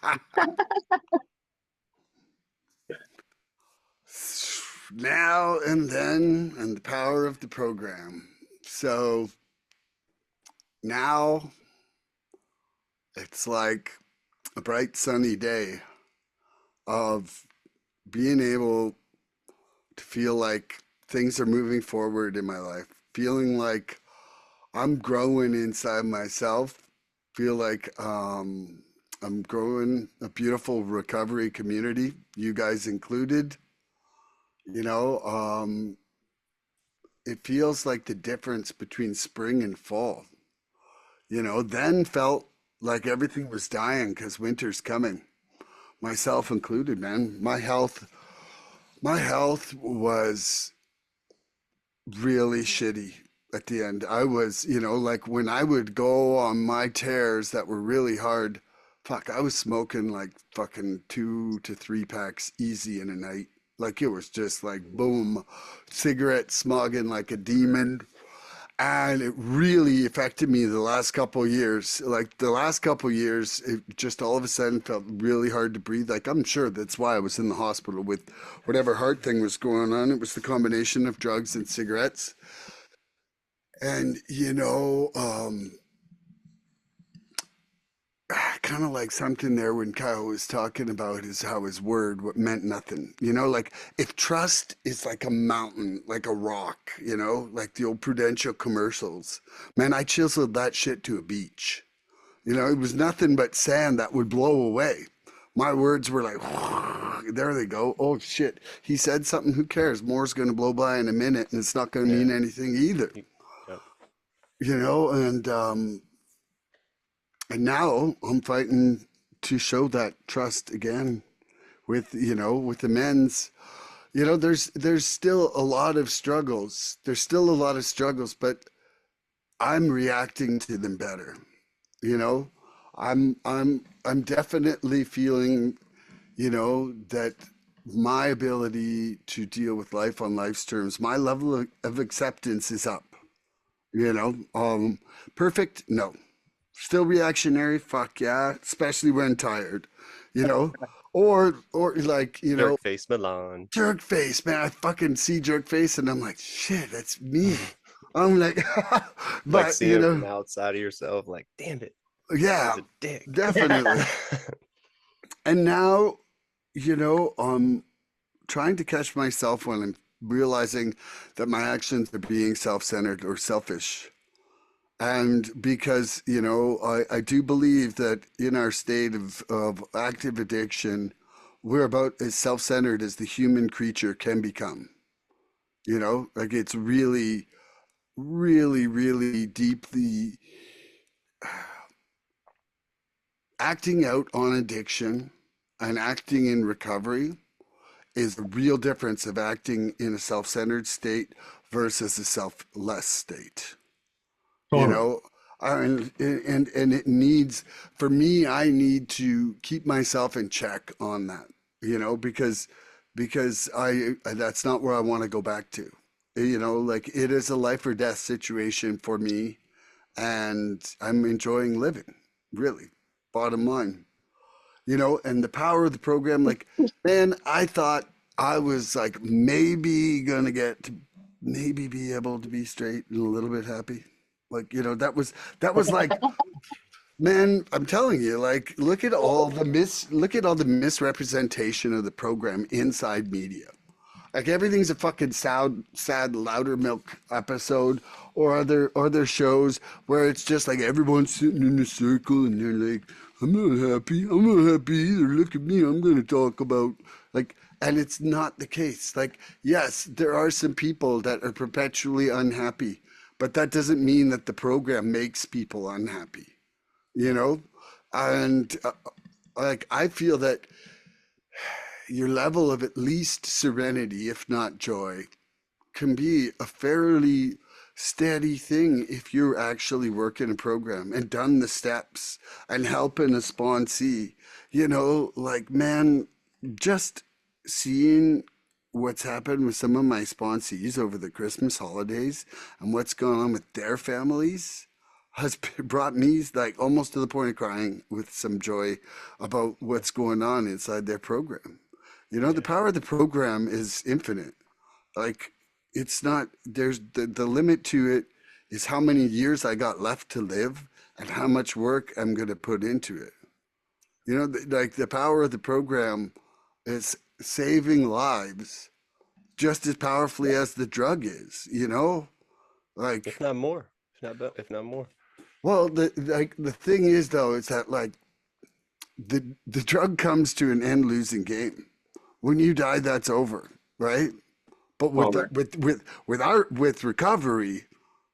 Now and then, and the power of the program. So now it's like a bright sunny day of being able to feel like things are moving forward in my life, feeling like I'm growing inside myself, feel like I'm growing a beautiful recovery community, you guys included. You know, it feels like the difference between spring and fall. Then felt like everything was dying because winter's coming, myself included, man. My health was really shitty at the end. I was, like when I would go on my tears that were really hard, fuck, I was smoking like fucking 2 to 3 packs easy in a night. Like it was just like boom, cigarette smogging like a demon. And it really affected me the last couple of years. Like the last couple of years, it just all of a sudden felt really hard to breathe. Like I'm sure that's why I was in the hospital with whatever heart thing was going on. It was the combination of drugs and cigarettes. And kind of like something there when Kyle was talking about is how his word what meant nothing. Like if trust is like a mountain, like a rock, like the old Prudential commercials. Man, I chiseled that shit to a beach. It was nothing but sand that would blow away. My words were like, there they go. Oh shit, he said something. Who cares? More's going to blow by in a minute, and it's not going to mean anything either. Yep. And now I'm fighting to show that trust again with the men's. There's still a lot of struggles. There's still a lot of struggles, but I'm reacting to them better. You know, I'm definitely feeling, that my ability to deal with life on life's terms, my level of acceptance is up. Perfect? No. Still reactionary? Fuck yeah, especially when tired. You know, or like Jerk face Milan. jerk face, man. I fucking see jerk face, and I'm like, shit, that's me. I'm like, Like but seeing it from the outside of yourself, like, damn it, yeah, he's a dick. definitely. And now, I'm trying to catch myself when I'm realizing that my actions are being self-centered or selfish. And because, I do believe that in our state of active addiction, we're about as self-centered as the human creature can become. Like it's really, really, really deeply acting out on addiction and acting in recovery is the real difference of acting in a self-centered state versus a selfless state. you Totally. know and it needs, for me, I need to keep myself in check on that, because I that's not where I want to go back to. Like it is a life or death situation for me, and I'm enjoying living, really, bottom line. And the power of the program, like, man, I thought I was like maybe gonna get to maybe be able to be straight and a little bit happy. Like, that was like, man, I'm telling you, like, look at all the misrepresentation of the program inside media. Like everything's a fucking sad louder milk episode, or other shows where it's just like everyone's sitting in a circle and they're like, I'm not happy. I'm not happy either. Look at me. I'm gonna talk about like, and it's not the case. Like, yes, there are some people that are perpetually unhappy, but that doesn't mean that the program makes people unhappy, you know? And like, I feel that your level of at least serenity, if not joy, can be a fairly steady thing if you're actually working a program and done the steps and helping a sponsee. Like, man, just seeing what's happened with some of my sponsees over the Christmas holidays and what's going on with their families has brought me like almost to the point of crying with some joy about what's going on inside their program. The power of the program is infinite. Like, it's not, there's the limit to it is how many years I got left to live and how much work I'm going to put into it. Like the power of the program is saving lives just as powerfully as the drug is. If Like, not more, if not more. well, the thing is though, it's that like the drug comes to an end losing game. When you die, that's over, right? But with Over. with recovery,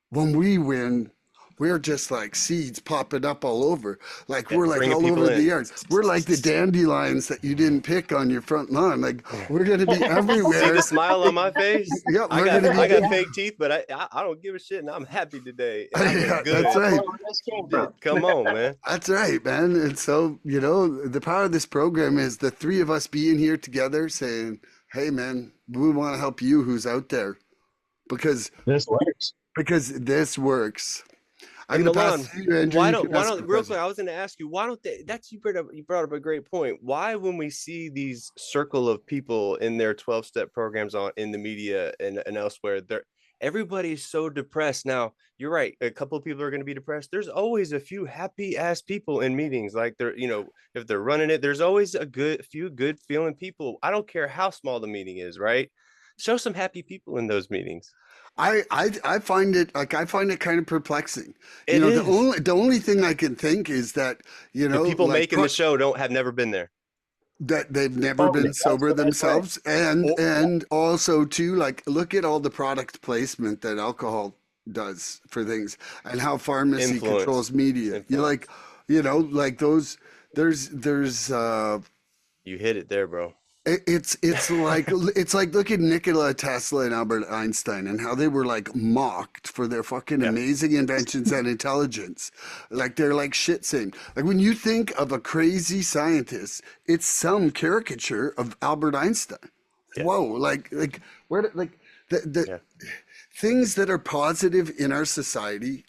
when we win, we're just like seeds popping up all over. Like Yeah, we're like bringing all people over the in. yard. We're like the dandelions that you didn't pick on your front lawn. Like we're gonna be See everywhere. the smile on my face? Yeah, I we're got gonna be. I got fake teeth, but I don't give a shit, and I'm happy today, and I Yeah, look that's good. That's right. where this came Shit, from. come on, man. That's right, man. And so, the power of this program is the three of us being here together saying, hey, man, we want to help you who's out there because This works. this works. I'm And going to pass Milan, to you, Andrew. why You don't can why ask don't a real question. quick? I was going to ask you, why don't they? That's you brought up a great point. Why, when we see these circle of people in their 12-step programs on in the media and elsewhere, everybody's so depressed. Now, you're right. A couple of people are going to be depressed. There's always a few happy ass people in meetings. Like if they're running it, there's always a few good feeling people. I don't care how small the meeting is, right? Show some happy people in those meetings. I find it like I find it kind of perplexing. It The is. only thing I can think is that The people like making the show have never been there. that they've never Totally. been That's sober the best way. themselves, and Or also too, like, look at all the product placement that alcohol does for things and how pharmacy influence. controls media. You like, Influence. like those. There's You hit it there, bro. it's like look at Nikola Tesla and Albert Einstein and how they were like mocked for their fucking Yeah. amazing inventions and intelligence. Like they're like shit saying. Like when you think of a crazy scientist, it's some caricature of Albert Einstein. Yeah. Whoa, like like the Yeah. things that are positive in our society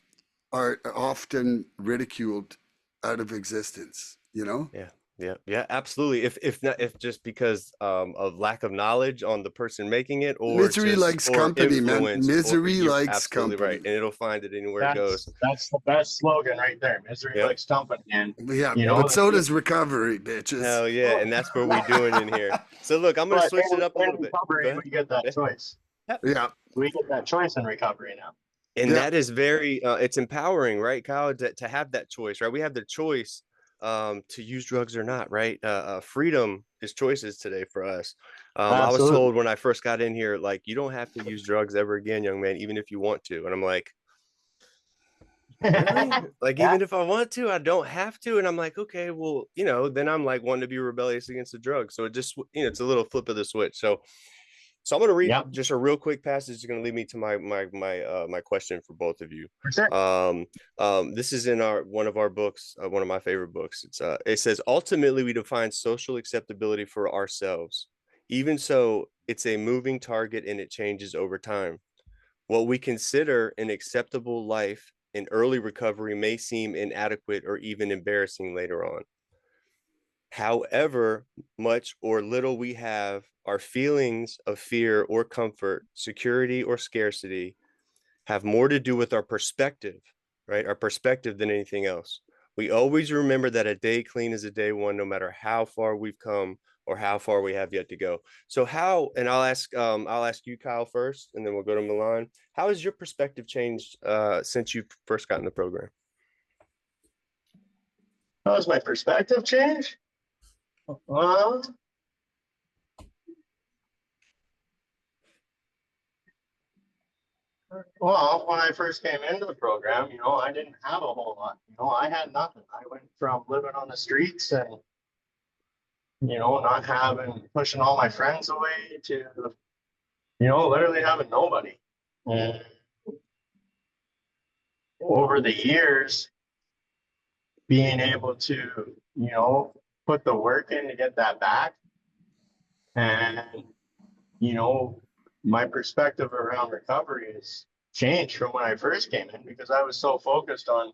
are often ridiculed out of existence. Yeah. Yeah. Yeah. Absolutely. If not, if just because of lack of knowledge on the person making it, Misery likes or company, man. influence, or Misery you're likes absolutely right. company. And it'll find it anywhere it That's goes. that's the best slogan right there. Misery Yep. likes company, and Yeah, you know, but so does recovery, bitches. Hell yeah. And that's what we doing in here. So look, I'm gonna but switch it up a in little bit. Go recovery, ahead. we get that Yeah. choice. Yep. Yeah, We get that choice in recovery now. And yeah. that is very it's empowering, right, Kyle, to have that choice, right? We have the choice to use drugs or not, right? Freedom is choices today for us. I was Absolutely. told when I first got in here, like, you don't have to use drugs ever again, young man, even if you want to. And I'm like, really? Like, Yeah. even if I want to, I don't have to. And I'm like, okay, well, then I'm like wanting to be rebellious against the drug. So it just, it's a little flip of the switch. So I'm going to read Yep. just a real quick passage. It's going to lead me to my question for both of you. For sure. This is in one of our books, one of my favorite books. It says, ultimately, we define social acceptability for ourselves. Even so, it's a moving target and it changes over time. What we consider an acceptable life in early recovery may seem inadequate or even embarrassing later on. However much or little we have, our feelings of fear or comfort, security or scarcity, have more to do with our perspective, right? Our perspective than anything else. We always remember that a day clean is a day one, no matter how far we've come or how far we have yet to go. So how, and I'll ask you, Kyle, first, and then we'll go to Milan. How has your perspective changed since you first got in the program? How has my perspective changed? Well, when I first came into the program, I didn't have a whole lot. I had nothing. I went from living on the streets and, not pushing all my friends away to, literally having nobody. And over the years, being able to, put the work in to get that back. And, my perspective around recovery has changed from when I first came in, because I was so focused on,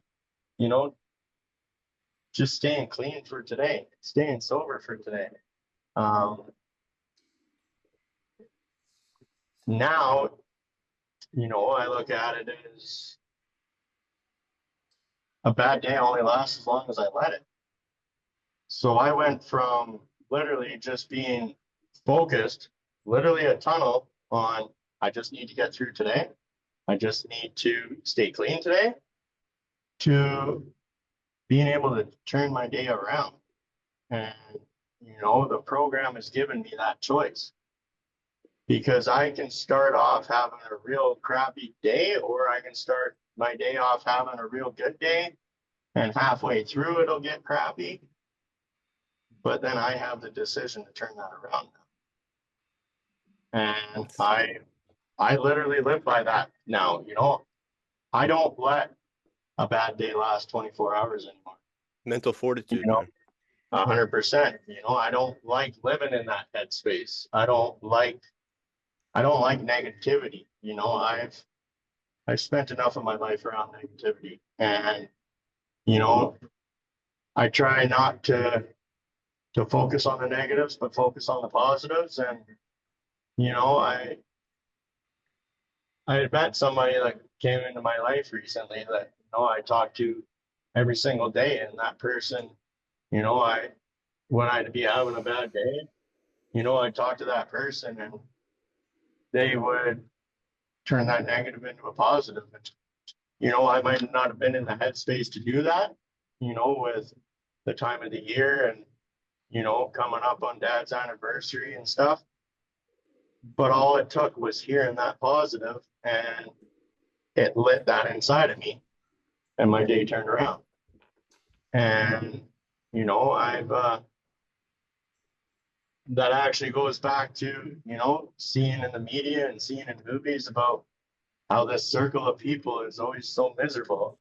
just staying clean for today, staying sober for today. Now, I look at it as a bad day only lasts as long as I let it. So I went from literally just being focused, literally a tunnel on, I just need to get through today. I just need to stay clean today, to being able to turn my day around. And, the program has given me that choice, because I can start off having a real crappy day, or I can start my day off having a real good day, and halfway through it'll get crappy. But then I have the decision to turn that around now. And I literally live by that now. I don't let a bad day last 24 hours anymore. Mental fortitude, man. 100%. I don't like living in that headspace. I don't like negativity. I've spent enough of my life around negativity, and I try not to focus on the negatives, but focus on the positives. And I had met somebody that came into my life recently that I talk to every single day, and that person, when I'd be having a bad day, I talk to that person, and they would turn that negative into a positive. And, I might not have been in the headspace to do that, with the time of the year and, coming up on Dad's anniversary and stuff. But all it took was hearing that positive, and it lit that inside of me, and my day turned around. And, I've, that actually goes back to, seeing in the media and seeing in movies about how this circle of people is always so miserable.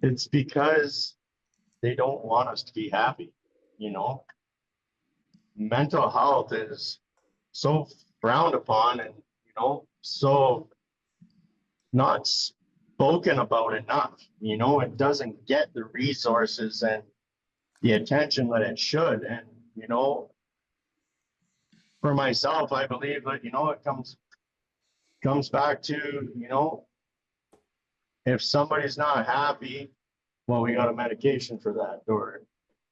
It's because they don't want us to be happy. Mental health is so frowned upon, and, so not spoken about enough. It doesn't get the resources and the attention that it should. And, for myself, I believe that, it comes back to, if somebody's not happy, well, we got a medication for that. Or,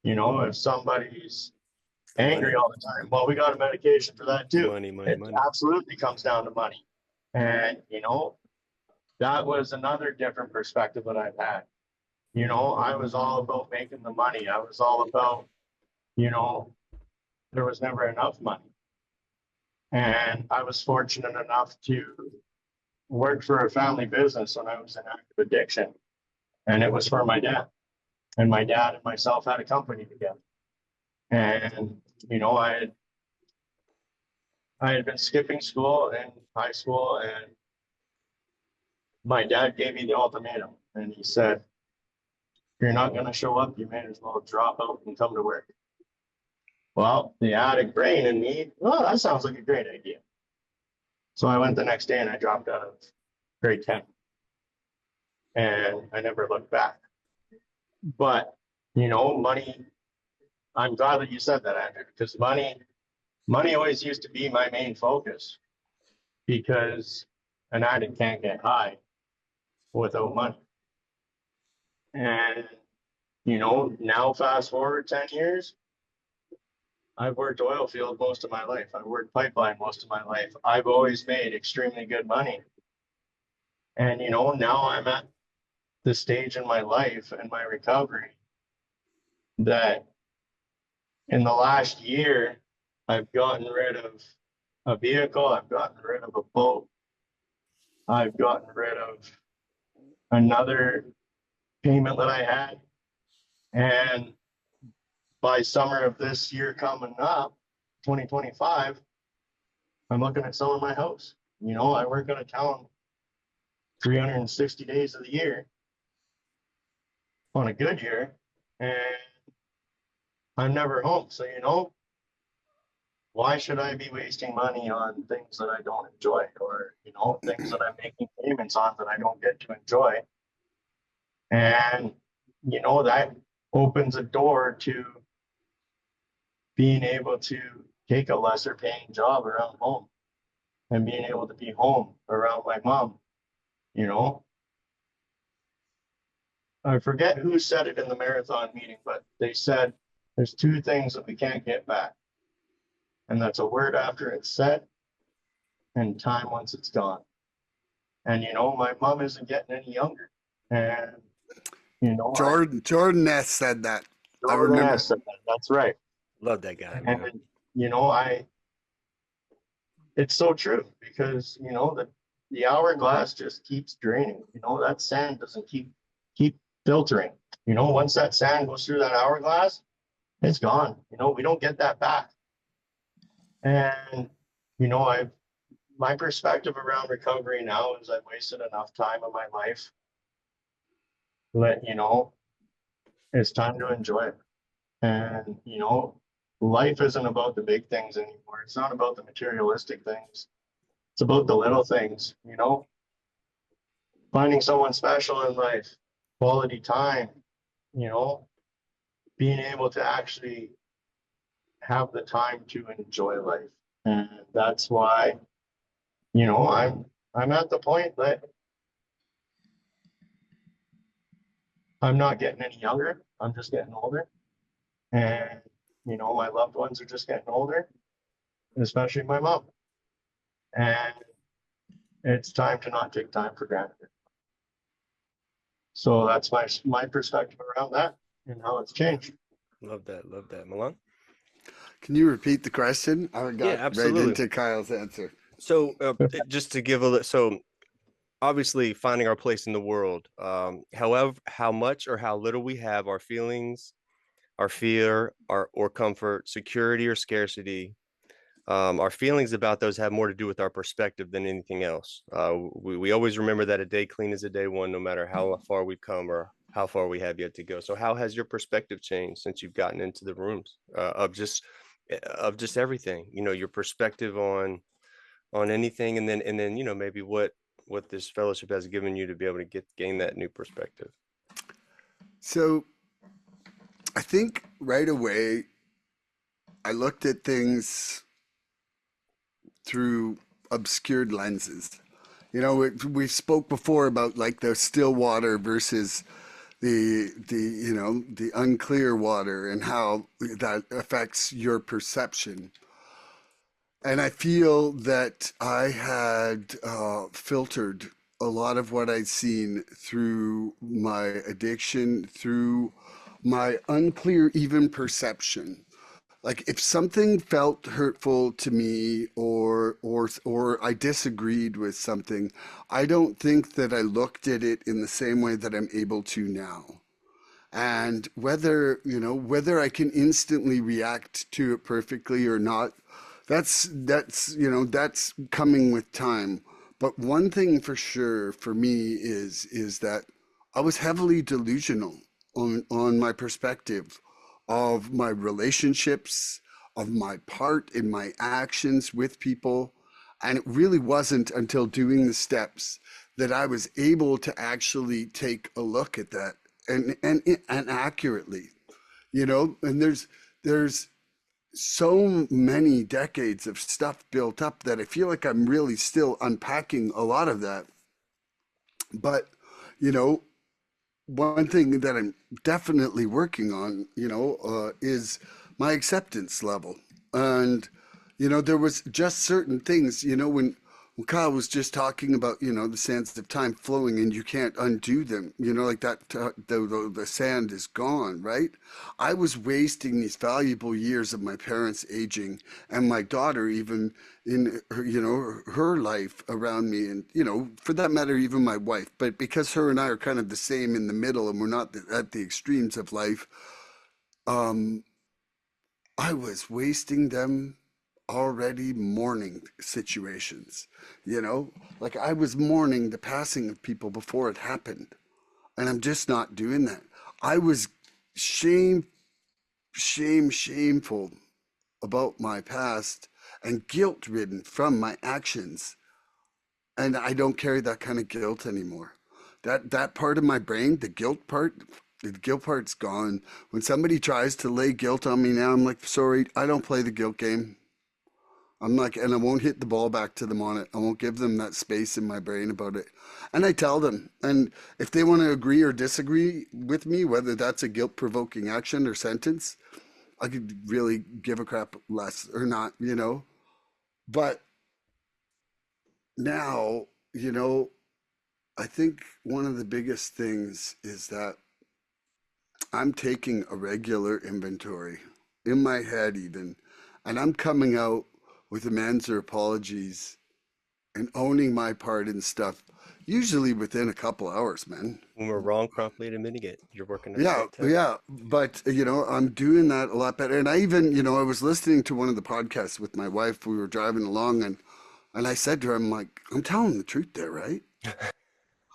if somebody's angry all the time, well, we got a medication for that too. Money. It absolutely comes down to money. And, that was another different perspective that I've had. I was all about making the money. I was all about, there was never enough money. And I was fortunate enough to work for a family business when I was in active addiction. And it was for my dad. And my dad and myself had a company together. And, I had been skipping school in high school, and my dad gave me the ultimatum. And he said, if you're not going to show up, you may as well drop out and come to work. Well, the addict brain in me, well, that sounds like a great idea. So I went the next day and I dropped out of grade 10. And I never looked back. But, money, I'm glad that you said that, Andrew, because money always used to be my main focus, because an addict can't get high without money. And, now fast forward 10 years, I've worked oil field most of my life. I've worked pipeline most of my life. I've always made extremely good money. And, now I'm at the stage in my life and my recovery that in the last year, I've gotten rid of a vehicle, I've gotten rid of a boat, I've gotten rid of another payment that I had. And by summer of this year coming up, 2025, I'm looking at selling my house. I work out of town 360 days of the year on a good year, and I'm never home. So, why should I be wasting money on things that I don't enjoy, or, things that I'm making payments on that I don't get to enjoy? And, that opens a door to being able to take a lesser paying job around home and being able to be home around my mom. I forget who said it in the marathon meeting, but they said there's two things that we can't get back. And that's a word after it's said and time once it's gone. And, my mom isn't getting any younger. And, Jordan S said that. I Jordan remember. S said that. That's right. Love that guy, And, man. it's so true because, the hourglass just keeps draining. That sand doesn't keep filtering. Once that sand goes through that hourglass, it's gone. We don't get that back. And, my perspective around recovery now is I've wasted enough time in my life. It's time to enjoy it. And, life isn't about the big things anymore. It's not about the materialistic things. It's about the little things, finding someone special in life, quality time, being able to actually have the time to enjoy life. And that's why, I'm at the point that I'm not getting any younger. I'm just getting older. And, my loved ones are just getting older, especially my mom. And it's time to not take time for granted. So that's my perspective around that and how it's changed. Love that. Love that. Milan? Can you repeat the question? I got right absolutely. into Kyle's answer. So just to give so obviously finding our place in the world, however, how much or how little we have, our feelings, our fear, or comfort, security or scarcity, our feelings about those have more to do with our perspective than anything else. We always remember that a day clean is a day one, no matter how far we've come or how far we have yet to go. So how has your perspective changed since you've gotten into the rooms of just everything? Your perspective on anything, and then maybe what this fellowship has given you to be able to gain that new perspective. So I think right away I looked at things through obscured lenses. We spoke before about like the still water versus the unclear water and how that affects your perception. And I feel that I had filtered a lot of what I'd seen through my addiction, through my unclear even perception. Like if something felt hurtful to me or I disagreed with something, I don't think that I looked at it in the same way that I'm able to now. And whether I can instantly react to it perfectly or not, that's coming with time. But one thing for sure for me is that I was heavily delusional on my perspective of my relationships, of my part in my actions with people. And it really wasn't until doing the steps that I was able to actually take a look at that and accurately, and there's so many decades of stuff built up that I feel like I'm really still unpacking a lot of that. But, one thing that I'm definitely working on, is my acceptance level. And, there was just certain things, when Kyle was just talking about, the sands of time flowing and you can't undo them, like that, the sand is gone, right? I was wasting these valuable years of my parents aging and my daughter even in her, her life around me. And, for that matter, even my wife. But because her and I are kind of the same in the middle and we're not at the extremes of life, um, I was wasting them already mourning situations, like I was mourning the passing of people before it happened. And I'm just not doing that. I was shame, shameful about my past and guilt ridden from my actions. And I don't carry that kind of guilt anymore. That part of my brain, the guilt part's gone. When somebody tries to lay guilt on me now, I'm like, sorry, I don't play the guilt game. I'm like, and I won't hit the ball back to them on it. I won't give them that space in my brain about it. And I tell them, and if they want to agree or disagree with me, whether that's a guilt provoking action or sentence, I could really give a crap less or not, But now, I think one of the biggest things is that I'm taking a regular inventory in my head, even, and I'm coming out with amends or apologies and owning my part in stuff, usually within a couple hours, man. When we're wrong, promptly admitting it. You're working at Yeah, that too. yeah. But, I'm doing that a lot better. And I even, I was listening to one of the podcasts with my wife. We were driving along and I said to her, I'm like, I'm telling the truth there, right?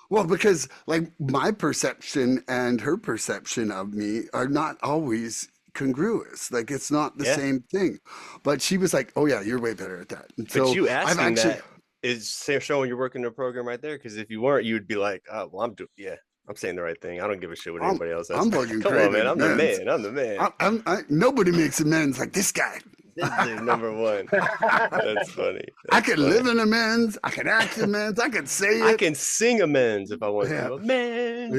Well, because like my perception and her perception of me are not always congruous. Like it's not the Yeah. same thing. But she was like, "Oh yeah, you're way better at that." And But so you I've asking actually, that is showing you're working the program right there. Because if you weren't, you would be like, oh, well, yeah, I'm saying the right thing. I don't give a shit what I'm anybody else says. I'm fucking Come on, man. creating I'm the amends. man. I'm the man. Nobody makes amends like this guy. This dude, number one. That's funny. I That's could funny. live in amends. I could act amends. I could say I it. can sing amends if I want Yeah, to. yeah, Amends.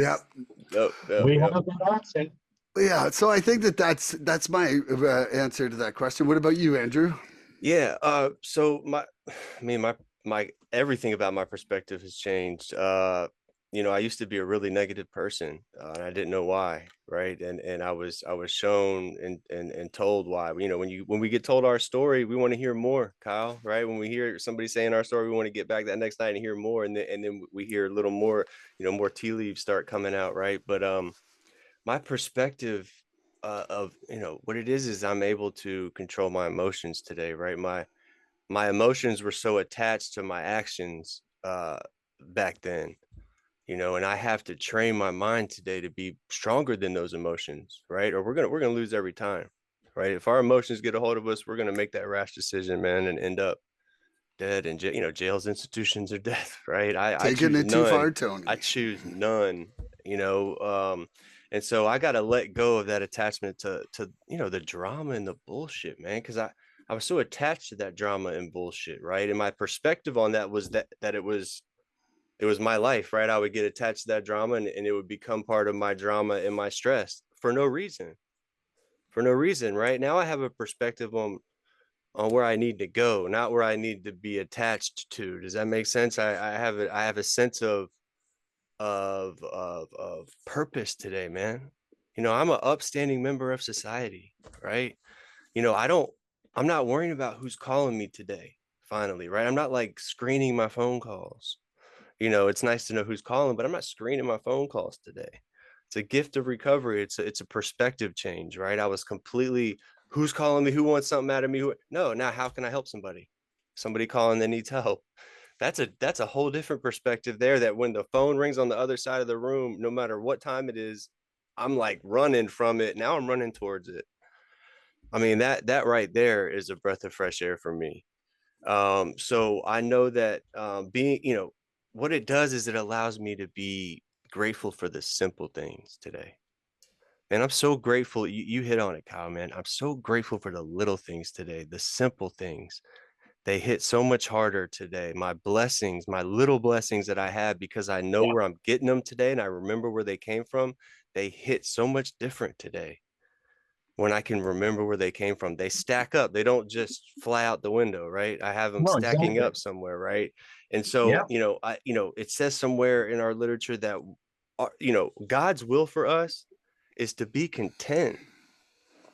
Yep, yep, We have yep. that option. yeah. So I think that's my answer to that question. What about you, Andrew? Yeah. So I mean, my everything about my perspective has changed. I used to be a really negative person, and I didn't know why, right? And I was shown and told why. When we get told our story, we want to hear more, Kyle, right? When we hear somebody saying our story, we want to get back that next night and hear more, and then we hear a little more, more tea leaves start coming out, right? But my perspective of what it is I'm able to control my emotions today, right? My emotions were so attached to my actions back then, and I have to train my mind today to be stronger than those emotions, right? Or we're gonna lose every time, right? If our emotions get a hold of us, we're gonna make that rash decision, man, and end up dead. And jails, institutions, or death, right? I Taking choose it too none. far, Tony. I choose none. you know and so I got to let go of that attachment to the drama and the bullshit, man, because I was so attached to that drama and bullshit, right? And my perspective on that was that it was my life, right? I would get attached to that drama, and it would become part of my drama and my stress for no reason, right? Now I have a perspective on where I need to go, not where I need to be attached to. Does that make sense? I have a sense of purpose today, man. I'm an upstanding member of society, right? I don't, I'm not worrying about who's calling me today, finally, right? I'm not like screening my phone calls. It's nice to know who's calling, but I'm not screening my phone calls today. It's a gift of recovery. It's a perspective change, right? I was completely, who's calling me, who wants something out of me? No, now how can I help somebody? Somebody calling that needs help. That's a whole different perspective there, that when the phone rings on the other side of the room, no matter what time it is, I'm like running from it. Now I'm running towards it. I mean, that right there is a breath of fresh air for me. So I know that being, what it does is it allows me to be grateful for the simple things today. And I'm so grateful. You hit on it, Kyle, man. I'm so grateful for the little things today, the simple things. They hit so much harder today. My blessings, my little blessings that I have, because I know Yeah. where I'm getting them today and I remember where they came from, they hit so much different today when I can remember where they came from. They stack up. They don't just fly out the window, right? I have them No, stacking exactly. up somewhere, right? And so, Yeah. it says somewhere in our literature that, God's will for us is to be content,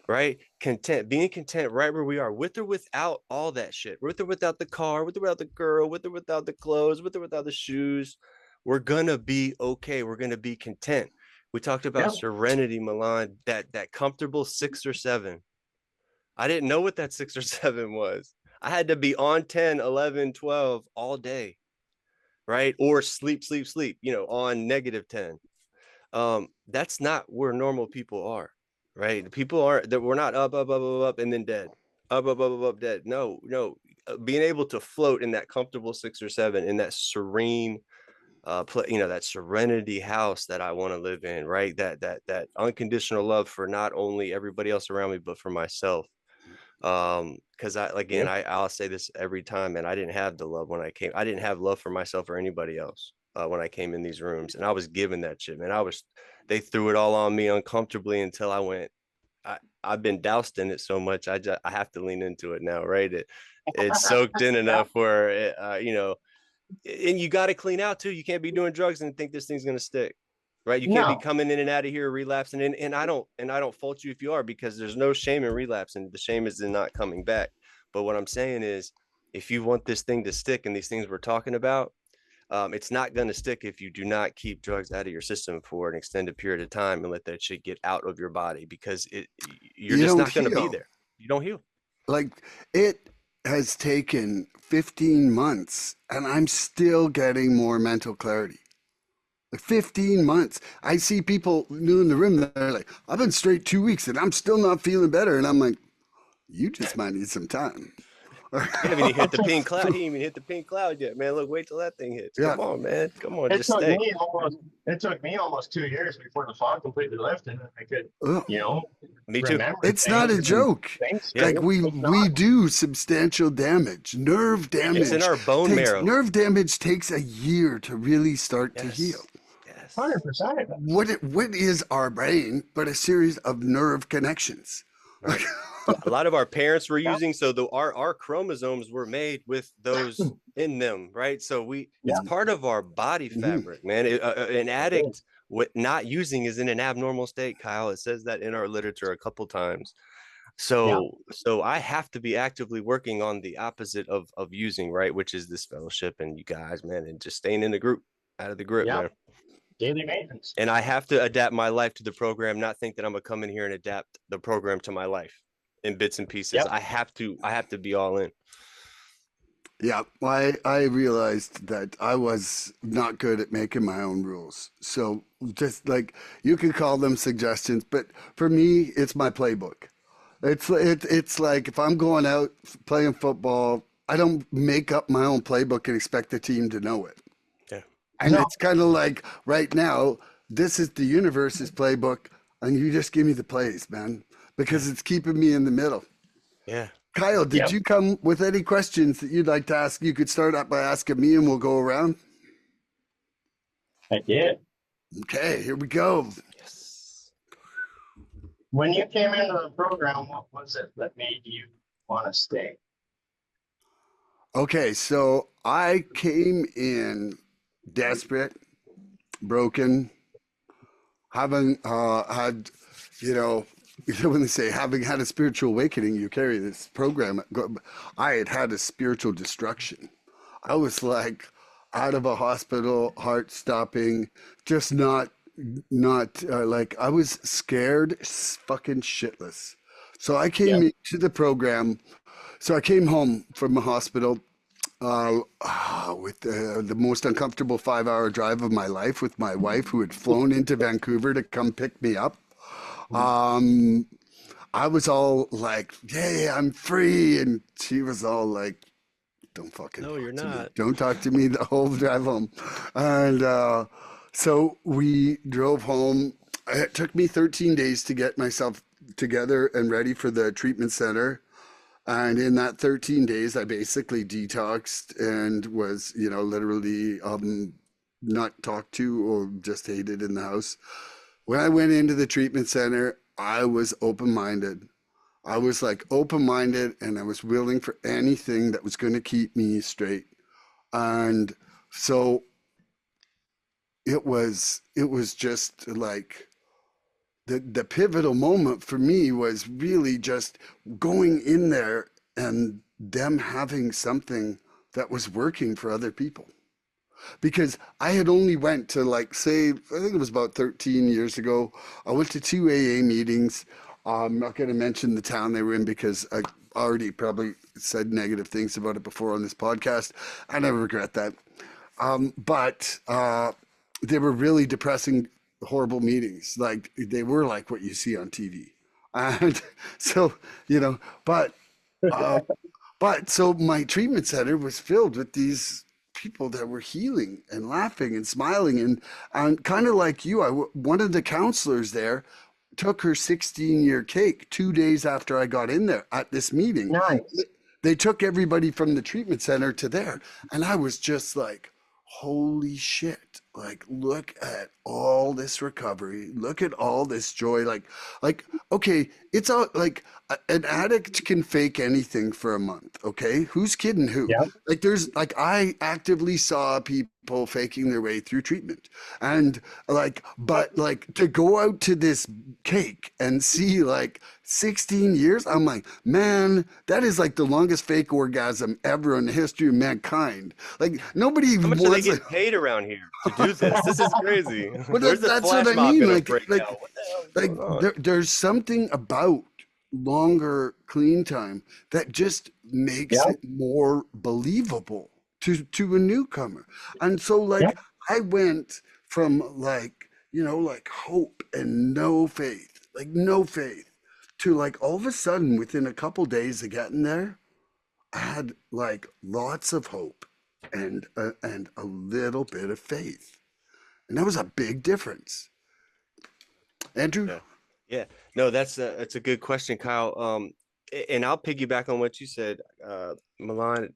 right? Content, being content right where we are, with or without all that shit, with or without the car, with or without the girl, with or without the clothes, with or without the shoes. We're gonna be okay. We're gonna be content. We talked about Yeah. serenity, Milan, that comfortable 6 or 7. I didn't know what that 6 or 7 was. I had to be on 10, 11, 12 all day, right? Or sleep, sleep, sleep, on -10. That's not where normal people are, right? People aren't that, we're not up, up, up, up, up, and then dead, up, up, up, up, up, dead. No, no. Being able to float in that comfortable 6 or 7, in that serene, that serenity house that I want to live in, right? That unconditional love for not only everybody else around me, but for myself. Because Yeah. I'll say this every time, and I didn't have the love when I came. I didn't have love for myself or anybody else when I came in these rooms, and I was given that shit, man. They threw it all on me uncomfortably until I went. I've been doused in it so much. I have to lean into it now, right? It's soaked in Yeah. enough where and you got to clean out too. You can't be doing drugs and think this thing's gonna stick, right? You can't be No. coming in and out of here relapsing. And I don't fault you if you are, because there's no shame in relapsing. The shame is in not coming back. But what I'm saying is, if you want this thing to stick and these things we're talking about, it's not going to stick if you do not keep drugs out of your system for an extended period of time and let that shit get out of your body, because you're You just don't not going to be heal. there. You don't heal. Like, it has taken 15 months and I'm still getting more mental clarity. Like 15 months. I see people new in the room that are like, I've been straight 2 weeks and I'm still not feeling better. And I'm like, you just might need some time. You haven't even hit the pink cloud. He ain't even hit the pink cloud yet, man. Look, wait till that thing hits. Yeah. Come on, man. Come on, It just took stay. me almost it took me almost 2 years before the fog completely lifted and I could, Ugh. Me too. remember It's not things a and joke. things. Yeah. Like we It's we not. do substantial damage. Nerve It's in damage our bone takes marrow. nerve damage takes a year to really start to heal. Yes. Yes. 100%. What is our brain but a series of nerve connections? Right. A lot of our parents were Yeah. using, so our chromosomes were made with those in them, right? So it's Yeah. part of our body Mhm. fabric, man. An It addict is. with not using is in an abnormal state, Kyle. It says that in our literature a couple times. Yeah. So I have to be actively working on the opposite of using, right? Which is this fellowship and you guys, man, and just staying in the group, out of the grip, Yeah. man. Daily maintenance. And I have to adapt my life to the program, not think that I'm gonna come in here and adapt the program to my life in bits and pieces. Yep. I have to be all in. Yeah, I realized that I was not good at making my own rules. So just like you can call them suggestions, but for me, it's my playbook. It's like if I'm going out playing football, I don't make up my own playbook and expect the team to know it. Yeah. And No. it's kind of like right now, this is the universe's playbook, and you just give me the plays, man, because it's keeping me in the middle. Yeah. Kyle, did Yep. you come with any questions that you'd like to ask? You could start out by asking me, and we'll go around. I did. Okay, here we go. Yes. When you came into the program, what was it that made you want to stay? Okay, so I came in desperate, broken, having had, you know, when they say having had a spiritual awakening, you carry this program. I had had a spiritual destruction. I was like out of a hospital, heart stopping, just not like I was scared, fucking shitless. So I came Yep. into the program. So I came home from the hospital with the most uncomfortable 5 hour drive of my life with my wife, who had flown into Vancouver to come pick me up. Um, I was all like, "Yay, I'm free," and she was all like, "Don't fucking No, you're talk to me. not. Don't talk to me the whole drive home." And so we drove home. It took me 13 days to get myself together and ready for the treatment center. And in that 13 days, I basically detoxed and was, literally not talked to or just hated in the house. When I went into the treatment center, I was open-minded. I was like open-minded and I was willing for anything that was going to keep me straight. And so it was just like the pivotal moment for me was really just going in there and them having something that was working for other people. Because I had only went to, like, say, I think it was about 13 years ago. I went to two AA meetings. I'm not going to mention the town they were in because I already probably said negative things about it before on this podcast. I never regret that. But they were really depressing, horrible meetings. Like they were like what you see on TV. And so, you know, but uh, but so my treatment center was filled with these people that were healing and laughing and smiling and kind of like you. One of the counselors there took her 16-year cake 2 days after I got in there at this meeting. Nice. They took everybody from the treatment center to there, and I was just like, holy shit. Like, look at all this recovery. Look at all this joy. Like, okay, it's all like an addict can fake anything for a month. Okay. Who's kidding who? Yeah. Like, I actively saw people faking their way through treatment. And like, but like to go out to this cake and see like 16 years, I'm like, man, that is like the longest fake orgasm ever in the history of mankind. Like, nobody How even much do they wants get paid around here to do this? This is crazy. But Where's this that's what flash I mob mean. gonna Like, break like, out? What the hell is like going on? there's something about longer clean time that just makes Yeah. it more believable to a newcomer. And so, Yeah. like, I went from like, like hope and no faith, like no faith, to like all of a sudden within a couple days of getting there, I had like lots of hope and a little bit of faith. And that was a big difference. Andrew? Yeah. Yeah. No, that's a good question, Kyle. And I'll piggyback on what you said, Milan.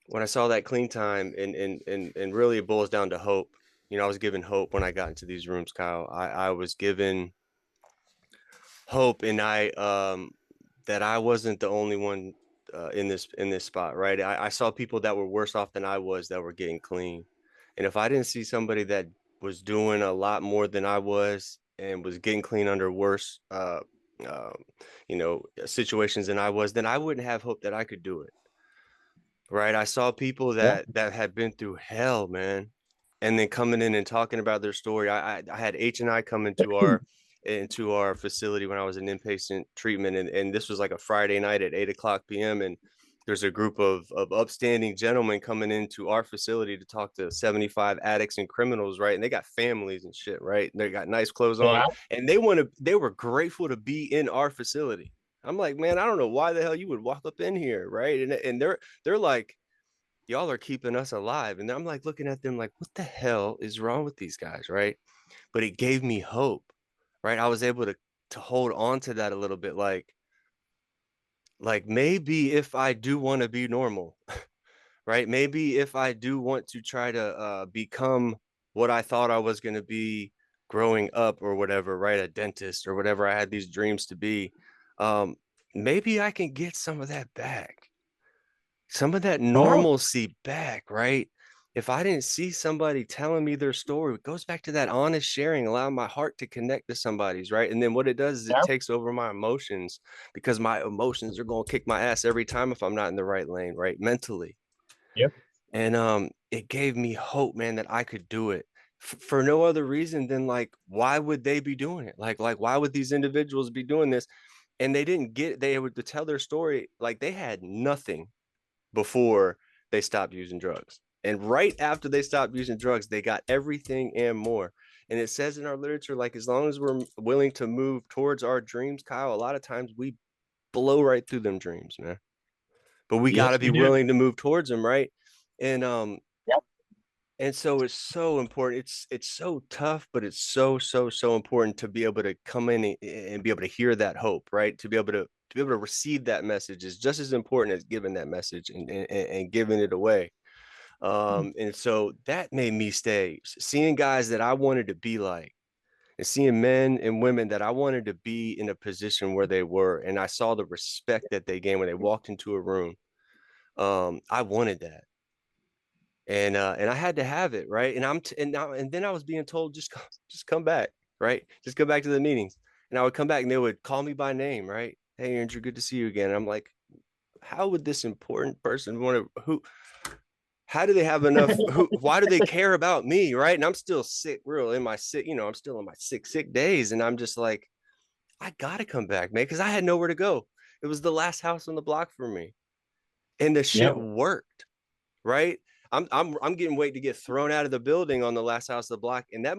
When I saw that clean time and really it boils down to hope. You know, I was given hope when I got into these rooms, Kyle. I was given hope and I that I wasn't the only one in this spot, right? I saw people that were worse off than I was that were getting clean. And if I didn't see somebody that was doing a lot more than I was and was getting clean under worse uh, situations than I was, then I wouldn't have hope that I could do it. Right. I saw people Yeah. that had been through hell, man, and then coming in and talking about their story. I had H&I come into our facility when I was in inpatient treatment, and this was like a Friday night at 8 o'clock p.m. And there's a group of upstanding gentlemen coming into our facility to talk to 75 addicts and criminals, right? And they got families and shit, right? And they got nice clothes on, Yeah. and they were grateful to be in our facility. I'm like, man, I don't know why the hell you would walk up in here, right? And they're like, y'all are keeping us alive. And I'm like looking at them like, what the hell is wrong with these guys, right? But it gave me hope, right? I was able to hold on to that a little bit, like maybe if I do want to be normal, right? Maybe if I do want to try to become what I thought I was going to be growing up or whatever, right? A dentist or whatever I had these dreams to be. Um, Maybe I can get some of that back, some of that Oh, normalcy back, right? If I didn't see somebody telling me their story, it goes back to that honest sharing, allowing my heart to connect to somebody's, right? And then what it does is it yeah. takes over my emotions because my emotions are going to kick my ass every time if I'm not in the right lane, right? Mentally. Yep. And it gave me hope, man, that I could do it for no other reason than like, why would they be doing it? Like, why would these individuals be doing this? And they didn't get, they would to tell their story like they had nothing before they stopped using drugs. And right after they stopped using drugs, they got everything and more. And it says in our literature, like, as long as we're willing to move towards our dreams, Kyle, a lot of times we blow right through them dreams, man. But we got Yes, to be we do. willing to move towards them, right? And Yep. and so it's so important. It's so tough, but it's so important to be able to come in and be able to hear that hope, right? To be able to receive that message is just as important as giving that message and giving it away. And so that made me stay seeing guys that I wanted to be like, and seeing men and women that I wanted to be in a position where they were, and I saw the respect that they gained when they walked into a room. I wanted that. And I had to have it, right? And then I was being told, just come back, right? Just go back to the meetings. And I would come back and they would call me by name, right? Hey, Andrew, good to see you again. And I'm like, how would this important person want to, how do they have enough? Why do they care about me? Right. And I'm still sick, I'm still in my sick days. And I'm just like, I got to come back, man, because I had nowhere to go. It was the last house on the block for me. And the shit worked. Right. I'm getting ready to get thrown out of the building on the last house of the block. And that